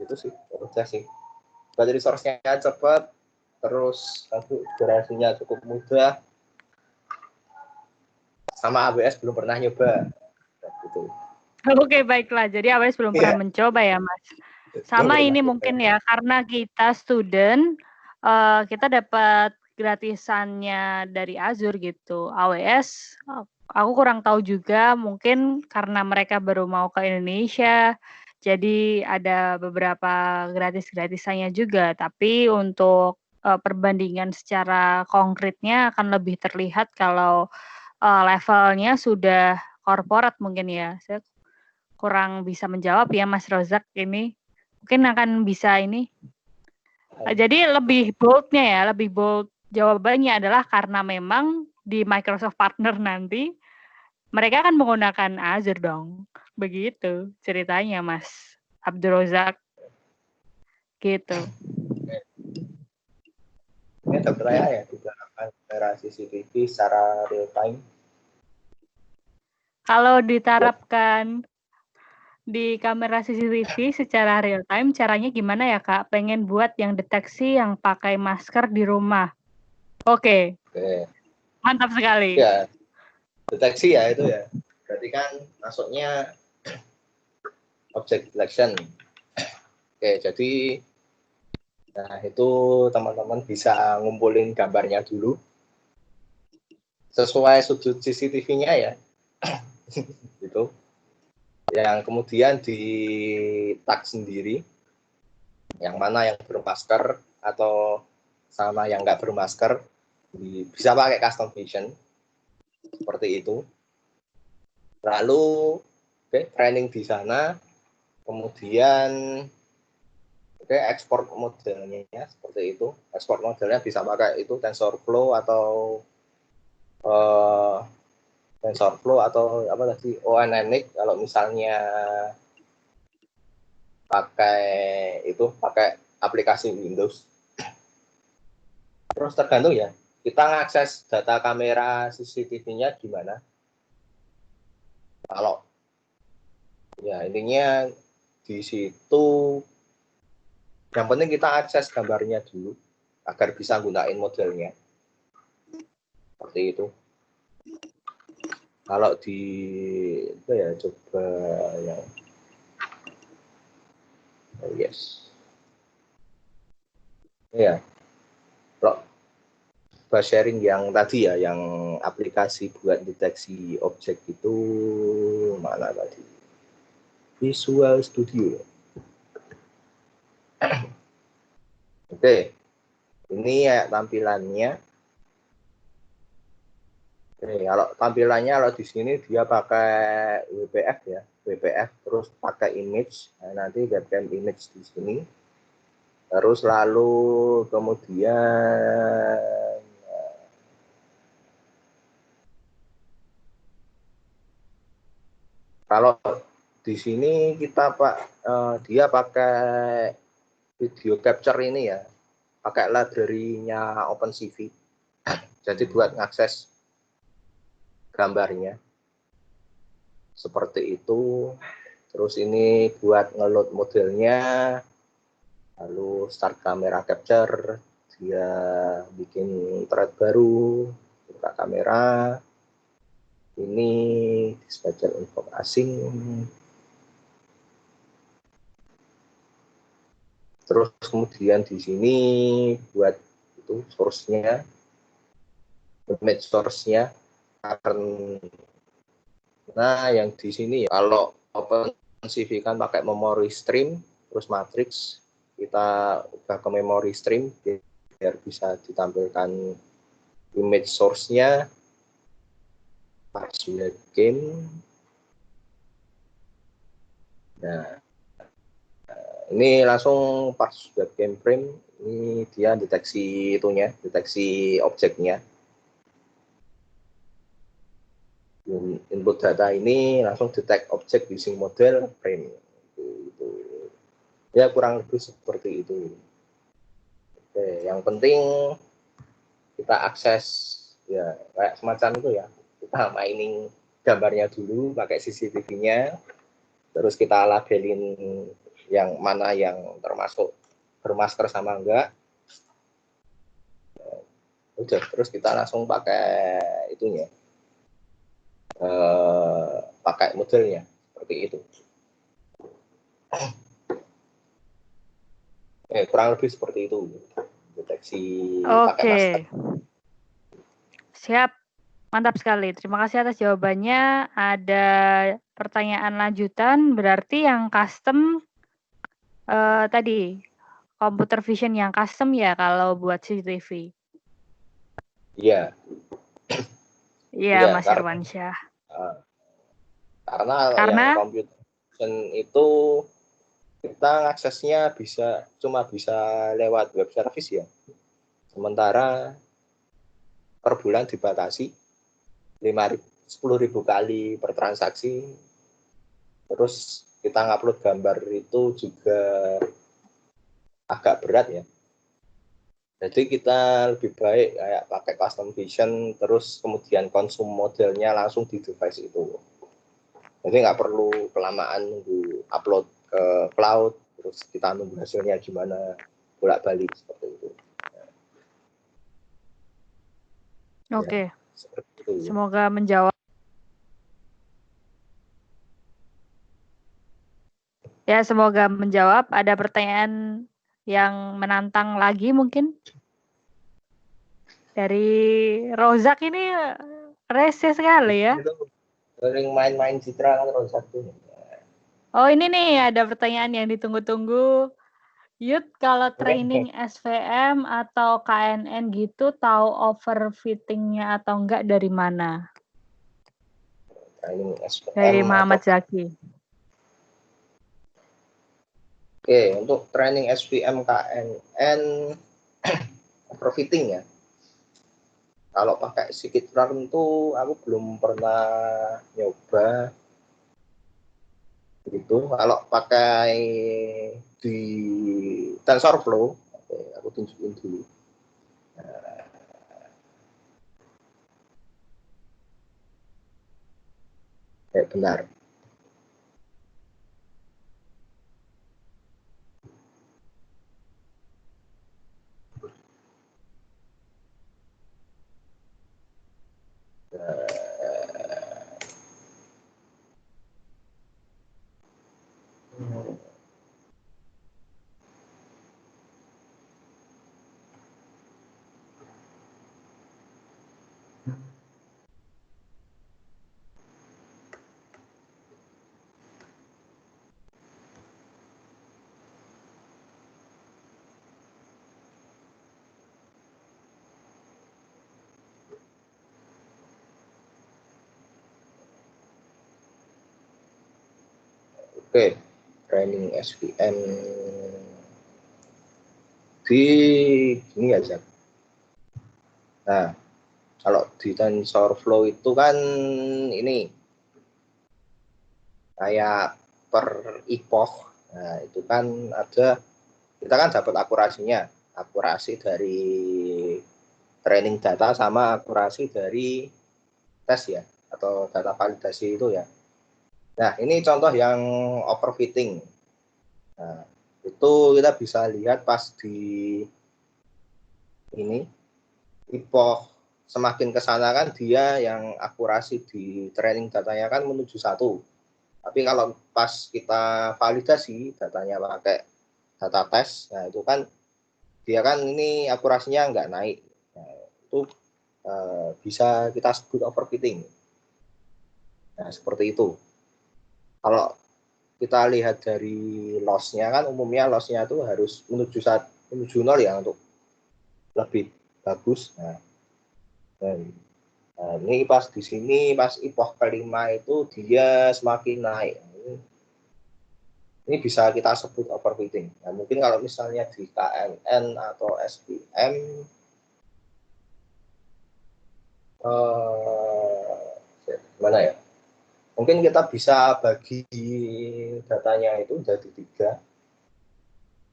itu sih, udah sih. Battery source-nya cepat, terus konfigurasinya cukup mudah. Sama AWS belum pernah nyoba. Gitu. Oke, baiklah. Jadi AWS belum pernah mencoba ya, Mas. Sama ini mungkin ya, karena kita student, kita dapat gratisannya dari Azure gitu. AWS, aku kurang tahu juga, mungkin karena mereka baru mau ke Indonesia, jadi ada beberapa gratis-gratisannya juga. Tapi untuk perbandingan secara konkretnya akan lebih terlihat kalau levelnya sudah korporat mungkin ya. Saya kurang bisa menjawab ya Mas Rozak ini. Mungkin akan bisa ini. Jadi lebih bold-nya ya, lebih bold jawabannya adalah karena memang di Microsoft Partner nanti mereka akan menggunakan Azure dong. Begitu ceritanya Mas Abdul Rozak. Gitu. Ini terpercaya ya digunakan kamera CCTV secara real time. Kalau diterapkan di kamera CCTV secara real time, caranya gimana ya Kak? Pengen buat yang deteksi yang pakai masker di rumah. Oke. Mantap sekali. Ya, deteksi ya itu ya. Berarti kan masuknya object detection. Oke, jadi nah itu teman-teman bisa ngumpulin gambarnya dulu sesuai sudut CCTV-nya ya. Gitu. Yang kemudian di tag sendiri yang mana yang bermasker atau sama yang nggak bermasker, bisa pakai custom vision seperti itu. Lalu training di sana, kemudian ekspor modelnya seperti itu. Ekspor modelnya bisa pakai itu TensorFlow atau apa tadi, ONNX kalau misalnya pakai aplikasi Windows. Terus tergantung ya, kita ngakses data kamera CCTV-nya gimana. Kalau ya intinya di situ yang penting kita akses gambarnya dulu agar bisa gunain modelnya. Seperti itu. Kalau di itu ya coba yang yes. Ya. Kalau sharing yang tadi ya, yang aplikasi buat deteksi objek itu mana tadi? Visual Studio. Oke, ini ya tampilannya. Oke, kalau tampilannya kalau di sini dia pakai WPF ya, WPF terus pakai image. Nah, nanti webcam image di sini. Terus lalu kemudian kalau di sini kita dia pakai video capture ini ya, pakai library-nya OpenCV. Jadi buat ngakses gambarnya seperti itu. Terus ini buat ngeload modelnya, lalu start camera capture, dia bikin thread baru, buka kamera, ini dispatcher info asing, terus kemudian di sini buat itu source-nya, image source-nya. Nah yang di sini kalau OpenCV kan pakai memory stream terus matrix, kita ubah ke memory stream biar bisa ditampilkan image source-nya pas game. Nah ini langsung pas webcam frame, ini dia deteksi itunya, deteksi objeknya. Input data ini langsung detect object using model frame. Itu. Ya kurang lebih seperti itu. Oke, yang penting kita akses ya kayak semacam itu ya. Kita mining gambarnya dulu pakai CCTV-nya, terus kita labelin yang mana yang termasuk bermasker sama enggak. Udah, terus kita langsung pakai itunya, pakai modelnya seperti itu. Kurang lebih seperti itu, deteksi pakai masker. Siap, mantap sekali. Terima kasih atas jawabannya. Ada pertanyaan lanjutan, berarti yang custom tadi computer vision yang custom ya kalau buat CCTV. Iya. Iya, Mas Irwansyah. Karena yang computer vision itu kita aksesnya cuma bisa lewat web service ya. Sementara per bulan dibatasi 10.000 kali per transaksi. Terus kita ngupload gambar itu juga agak berat ya. Jadi kita lebih baik kayak pakai custom vision, terus kemudian konsum modelnya langsung di device itu. Jadi nggak perlu kelamaan nunggu upload ke cloud, terus kita nunggu hasilnya gimana, bolak-balik seperti itu. Oke, semoga menjawab. Ya, semoga menjawab. Ada pertanyaan yang menantang lagi mungkin? Dari Rozak ini rese sekali ya. Sering main-main citra kan Rozak tuh. Oh ini nih ada pertanyaan yang ditunggu-tunggu. Yud, kalau training SVM atau KNN gitu tahu overfittingnya atau enggak dari mana? Training SVM dari Muhammad Zaki. Oke, untuk training SVM KNN overfitting ya. Kalau pakai scikit-learn tuh aku belum pernah nyoba. Gitu. Kalau pakai di TensorFlow, oke, aku tunjukin dulu. Benar. Oke, training SVM di gini aja. Nah, kalau di TensorFlow itu kan ini kayak per epoch. Nah, itu kan ada, kita kan dapat akurasi dari training data sama akurasi dari tes ya, atau data validasi itu ya. Nah, ini contoh yang overfitting. Nah, itu kita bisa lihat pas di ini epoch semakin ke sana kan dia yang akurasi di training datanya kan menuju 1. Tapi kalau pas kita validasi datanya pakai data tes, nah itu kan dia kan ini akurasinya nggak naik. Nah, itu bisa kita sebut overfitting. Nah, seperti itu. Kalau kita lihat dari loss-nya kan umumnya loss-nya itu harus menuju 0 ya untuk lebih bagus. Nah, ini pas di sini pas epoch kelima itu dia semakin naik. Ini bisa kita sebut overfitting. Nah, mungkin kalau misalnya di KNN atau SPM mana ya? Mungkin kita bisa bagi datanya itu jadi 3.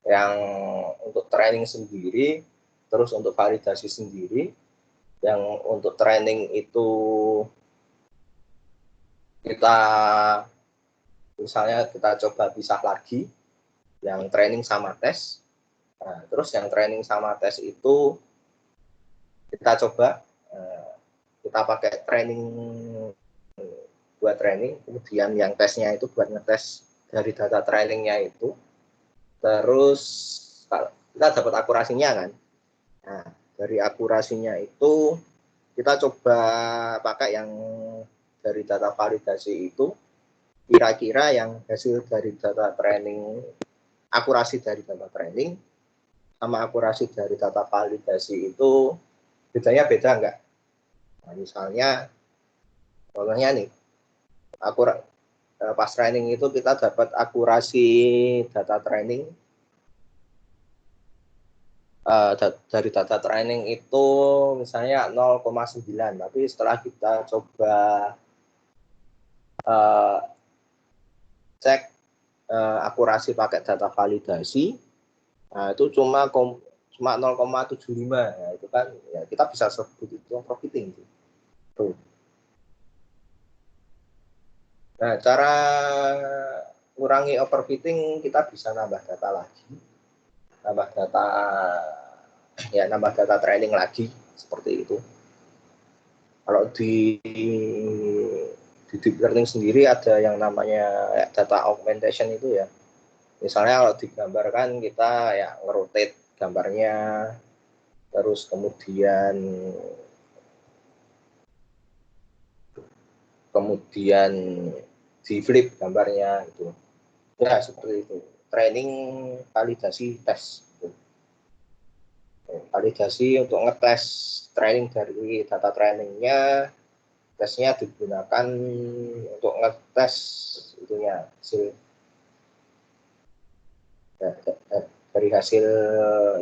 Yang untuk training sendiri, terus untuk validasi sendiri. Yang untuk training itu kita misalnya kita coba pisah lagi yang training sama tes. Nah, terus yang training sama tes itu kita coba kita pakai training buat training, kemudian yang tesnya itu buat ngetes dari data trainingnya itu. Terus kita dapat akurasinya kan. Nah, dari akurasinya itu kita coba pakai yang dari data validasi itu, kira-kira yang hasil dari data training, akurasi dari data training sama akurasi dari data validasi itu bedanya beda enggak? Nah, misalnya contohnya nih, pas training itu kita dapat akurasi data training dari data training itu misalnya 0,9, tapi setelah kita coba cek akurasi pakai data validasi, nah itu cuma 0,75. Nah, itu kan ya kita bisa sebut itu overfitting. Tuh. Nah, cara kurangi overfitting kita bisa nambah data lagi. Nambah data training lagi seperti itu. Kalau di deep learning sendiri ada yang namanya data augmentation itu ya. Misalnya kalau digambarkan kita ya ngerotate gambarnya, terus kemudian di flip gambarnya itu. Ya seperti itu. Training, validasi, tes. Validasi untuk ngetes training dari data trainingnya, tesnya digunakan untuk ngetes itunya hasil dari hasil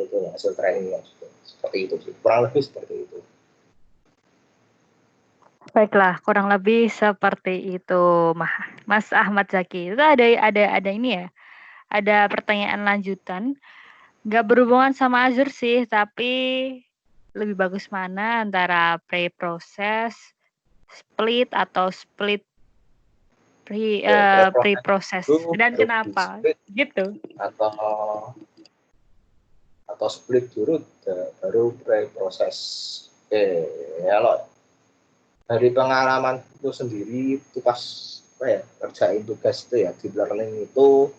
itu hasil trainingnya seperti itu sih, kurang lebih seperti itu. Baiklah, kurang lebih seperti itu, Mas Ahmad Zaki. Itu ada ini ya, ada pertanyaan lanjutan. Nggak berhubungan sama Azure sih, tapi lebih bagus mana antara pre-process, split, atau split pre-proses. Dan kenapa? Gitu. Atau split dulu baru pre-proses. Kalau dari pengalaman itu sendiri itu pas kerjain tugas itu ya deep learning itu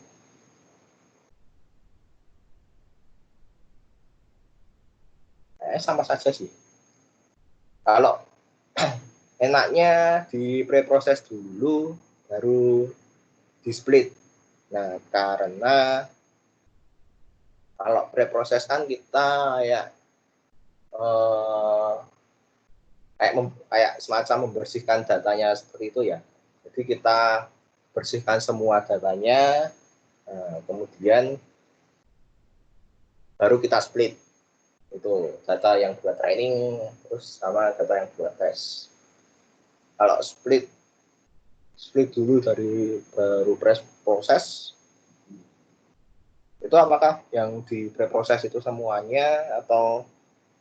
sama saja sih. Kalau enaknya di pre-proses dulu baru di split. Nah, karena kalau pre-proses kan kita kayak semacam membersihkan datanya seperti itu ya. Jadi kita bersihkan semua datanya, kemudian baru kita split. Itu data yang buat training terus sama data yang buat tes. Kalau split dulu dari baru proses itu apakah yang di pre-proses itu semuanya atau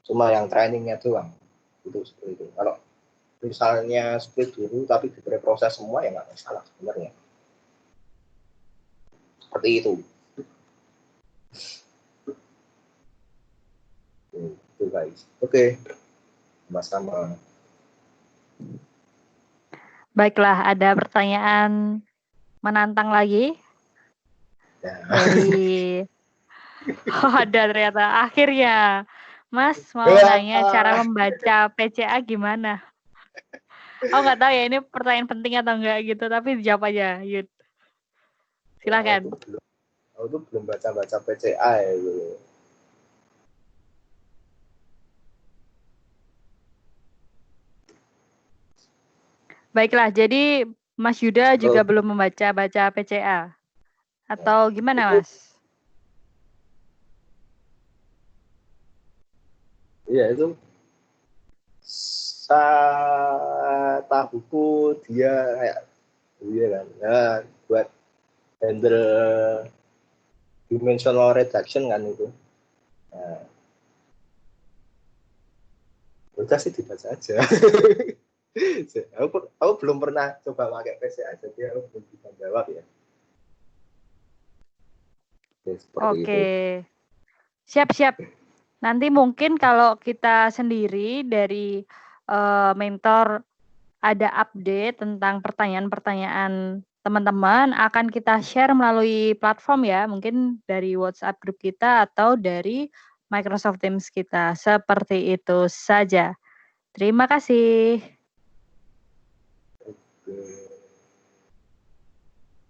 cuma yang trainingnya doang? Itu seperti itu. Kalau misalnya split dulu tapi di pre-proses semua ya nggak masalah sebenarnya. Seperti itu. Itu guys. Oke. Sama-sama. Baiklah, ada pertanyaan menantang lagi dari ada ternyata akhirnya Mas mau nanya cara membaca PCA gimana? Nggak tahu ya ini pertanyaan penting atau enggak gitu, tapi dijawab aja, Yud. Silakan. Aku belum baca PCA ya. Baiklah, jadi Mas Yuda juga belum membaca PCA atau gimana, Mas? Iya itu tahuku dia kayak kan buat handle dimensional reduction kan itu. Nah, udah sih dibaca aja. aku belum pernah coba pakai PCA jadi aku belum bisa jawab ya. Oke. Siap. Nanti mungkin kalau kita sendiri dari mentor ada update tentang pertanyaan-pertanyaan teman-teman akan kita share melalui platform ya, mungkin dari WhatsApp grup kita atau dari Microsoft Teams kita. Seperti itu saja. Terima kasih.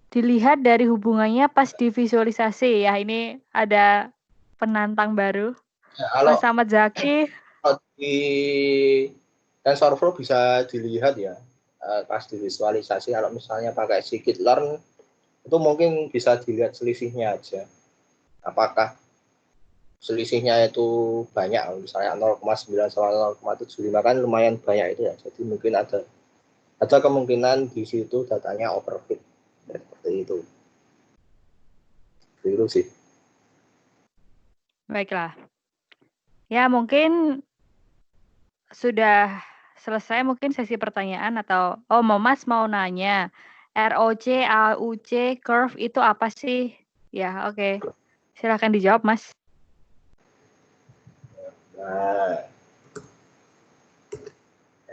Dilihat dari hubungannya pas divisualisasi ya, ini ada penantang baru. Mas Ahmad Zaki. Di TensorFlow bisa dilihat ya pas divisualisasi. Kalau misalnya pakai scikit-learn itu mungkin bisa dilihat selisihnya aja. Apakah selisihnya itu banyak, misalnya 0,9 sama 0,75 kan lumayan banyak itu ya. Jadi mungkin ada kemungkinan di situ datanya overfit seperti itu. Itu sih. Baiklah. Ya mungkin sudah selesai mungkin sesi pertanyaan atau Mas mau nanya ROC, AUC, curve itu apa sih? Ya, oke. Silakan dijawab, Mas. Nah,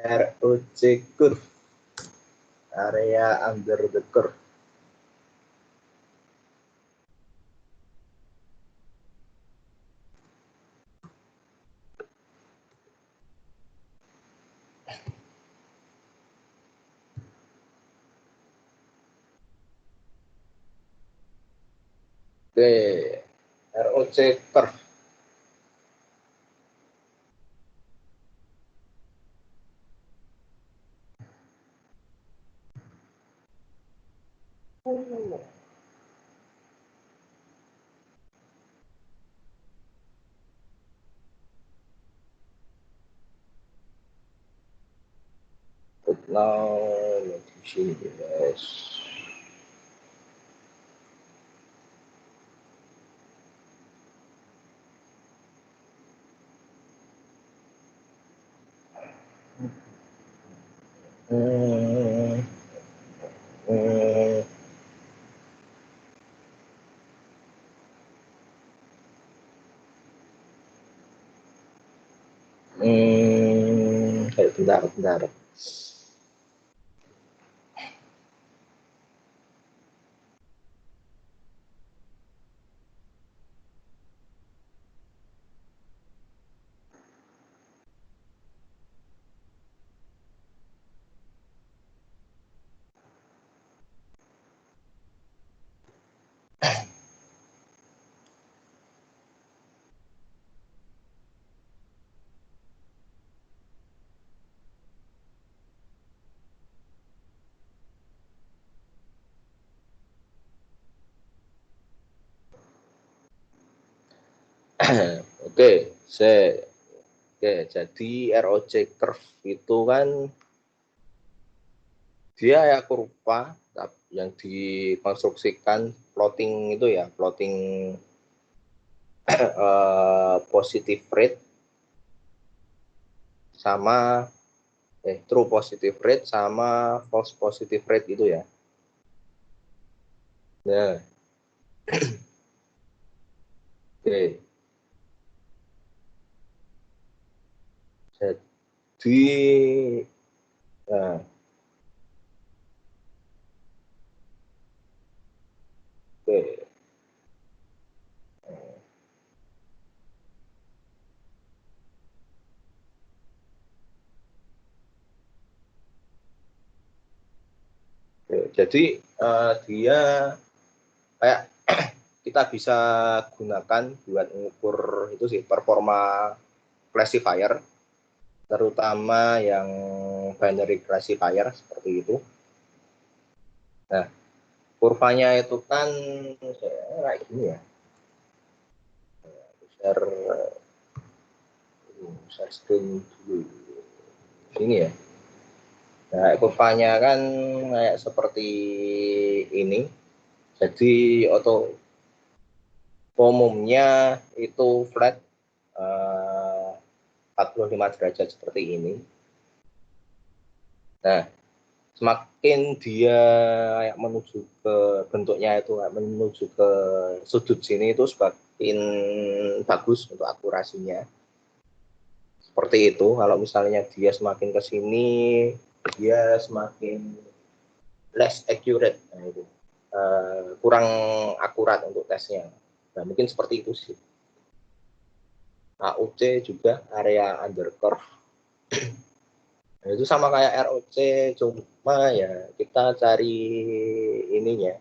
ROC curve, area under the curve. Oke, ROC curve. But now, di sini guys. bentar. Oke, jadi ROC curve itu kan dia ya kurva yang dikonstruksikan plotting itu ya, plotting positive rate sama true positive rate sama false positive rate itu ya. Nah, oke. Jadi, nah, oke. Jadi dia kayak kita bisa gunakan buat mengukur itu sih performa classifier, terutama yang binary classifier seperti itu. Nah, kurvanya itu kan kayak gini ya. Share screen dulu. Ini ya. Nah, kurvanya kan kayak seperti ini. Jadi umumnya itu flat 45 derajat seperti ini. Nah, semakin dia kayak menuju ke bentuknya itu menuju ke sudut sini itu semakin bagus untuk akurasinya. Seperti itu. Kalau misalnya dia semakin ke sini, dia semakin less accurate. Nah, itu kurang akurat untuk tesnya. Nah, mungkin seperti itu sih. AUC juga area under curve. Nah, itu sama kayak ROC, cuma ya kita cari ininya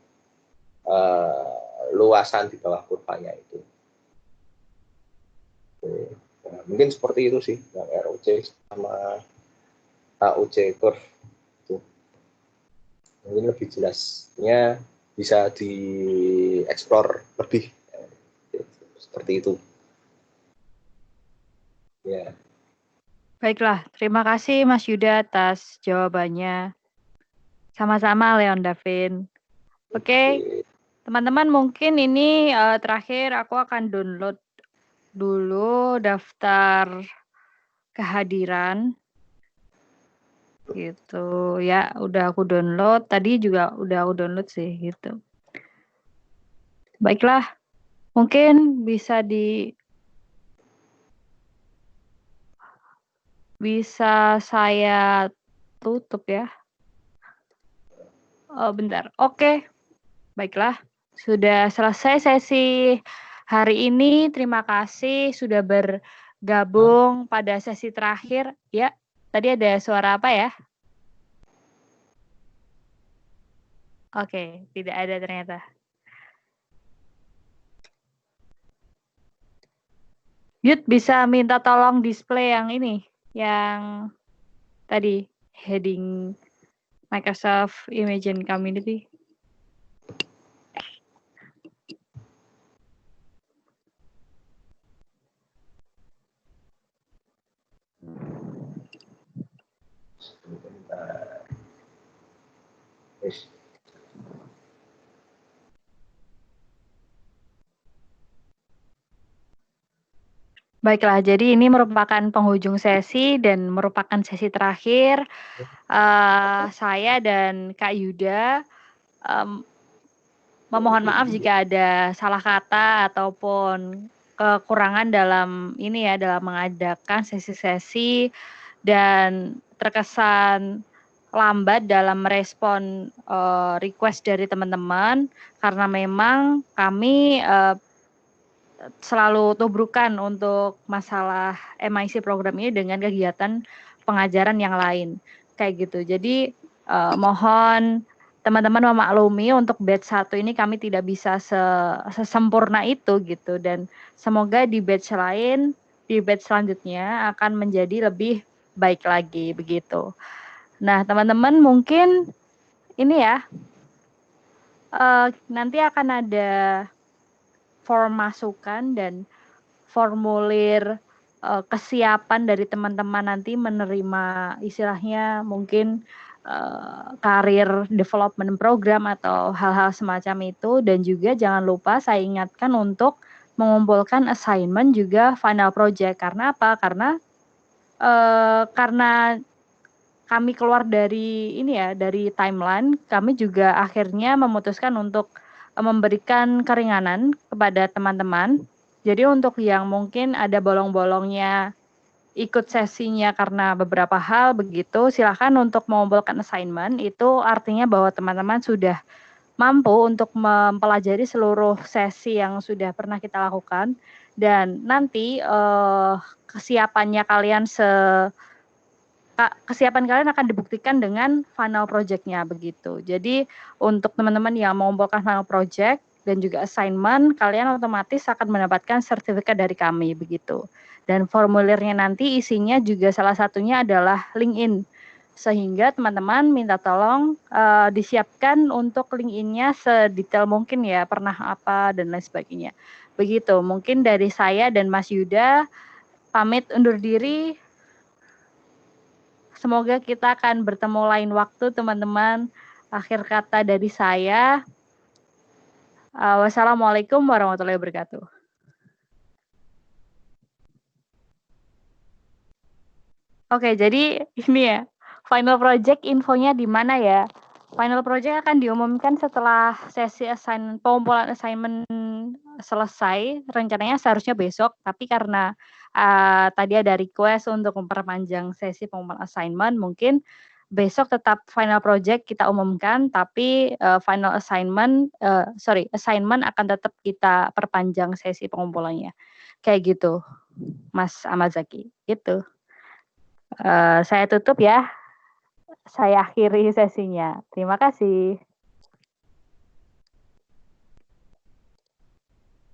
luasan di bawah kurvanya itu. Nah, mungkin seperti itu sih yang ROC sama AUC curve itu. Mungkin lebih jelasnya bisa dieksplor lebih seperti itu. Ya. Baiklah, terima kasih Mas Yuda atas jawabannya. Sama-sama Leon Davin. Oke, teman-teman mungkin ini terakhir aku akan download dulu daftar kehadiran. Gitu ya, udah aku download. Tadi juga udah aku download sih gitu. Baiklah, mungkin bisa saya tutup ya. Oh, bentar. Oke. Baiklah, sudah selesai sesi hari ini. Terima kasih sudah bergabung pada sesi terakhir. Ya, tadi ada suara apa ya? Oke, tidak ada ternyata. Yud bisa minta tolong display yang ini, yang tadi heading Microsoft Imagine Community. Baiklah, jadi ini merupakan penghujung sesi dan merupakan sesi terakhir saya dan Kak Yuda. Memohon maaf jika ada salah kata ataupun kekurangan dalam ini ya, dalam mengadakan sesi-sesi dan terkesan lambat dalam merespon request dari teman-teman karena memang kami selalu tubrukan untuk masalah MIC program ini dengan kegiatan pengajaran yang lain kayak gitu. Jadi mohon teman-teman memaklumi untuk batch 1 ini kami tidak bisa sesempurna itu gitu, dan semoga di batch lain, di batch selanjutnya akan menjadi lebih baik lagi begitu. Nah, teman-teman mungkin ini ya nanti akan ada form masukan dan formulir kesiapan dari teman-teman nanti menerima istilahnya mungkin karir development program atau hal-hal semacam itu, dan juga jangan lupa saya ingatkan untuk mengumpulkan assignment juga final project. Karena apa? Karena kami keluar dari ini ya, dari timeline, kami juga akhirnya memutuskan untuk memberikan keringanan kepada teman-teman. Jadi untuk yang mungkin ada bolong-bolongnya ikut sesinya karena beberapa hal begitu, silakan untuk mengumpulkan assignment. Itu artinya bahwa teman-teman sudah mampu untuk mempelajari seluruh sesi yang sudah pernah kita lakukan, dan nanti kesiapan kalian akan dibuktikan dengan final project-nya begitu. Jadi untuk teman-teman yang mengumpulkan final project dan juga assignment, kalian otomatis akan mendapatkan sertifikat dari kami begitu. Dan formulirnya nanti isinya juga salah satunya adalah LinkedIn. Sehingga teman-teman minta tolong disiapkan untuk LinkedIn-nya sedetail mungkin ya, pernah apa dan lain sebagainya. Begitu, mungkin dari saya dan Mas Yuda pamit undur diri. Semoga kita akan bertemu lain waktu, teman-teman. Akhir kata dari saya, wassalamualaikum warahmatullahi wabarakatuh. Oke, jadi ini ya, final project infonya di mana ya? Final project akan diumumkan setelah sesi pengumpulan assignment selesai. Rencananya seharusnya besok, tapi karena tadi ada request untuk memperpanjang sesi pengumpulan assignment, mungkin besok tetap final project kita umumkan, tapi final assignment akan tetap kita perpanjang sesi pengumpulannya. Kayak gitu, Mas Amazaki. Gitu. Saya tutup ya. Saya akhiri sesinya. Terima kasih.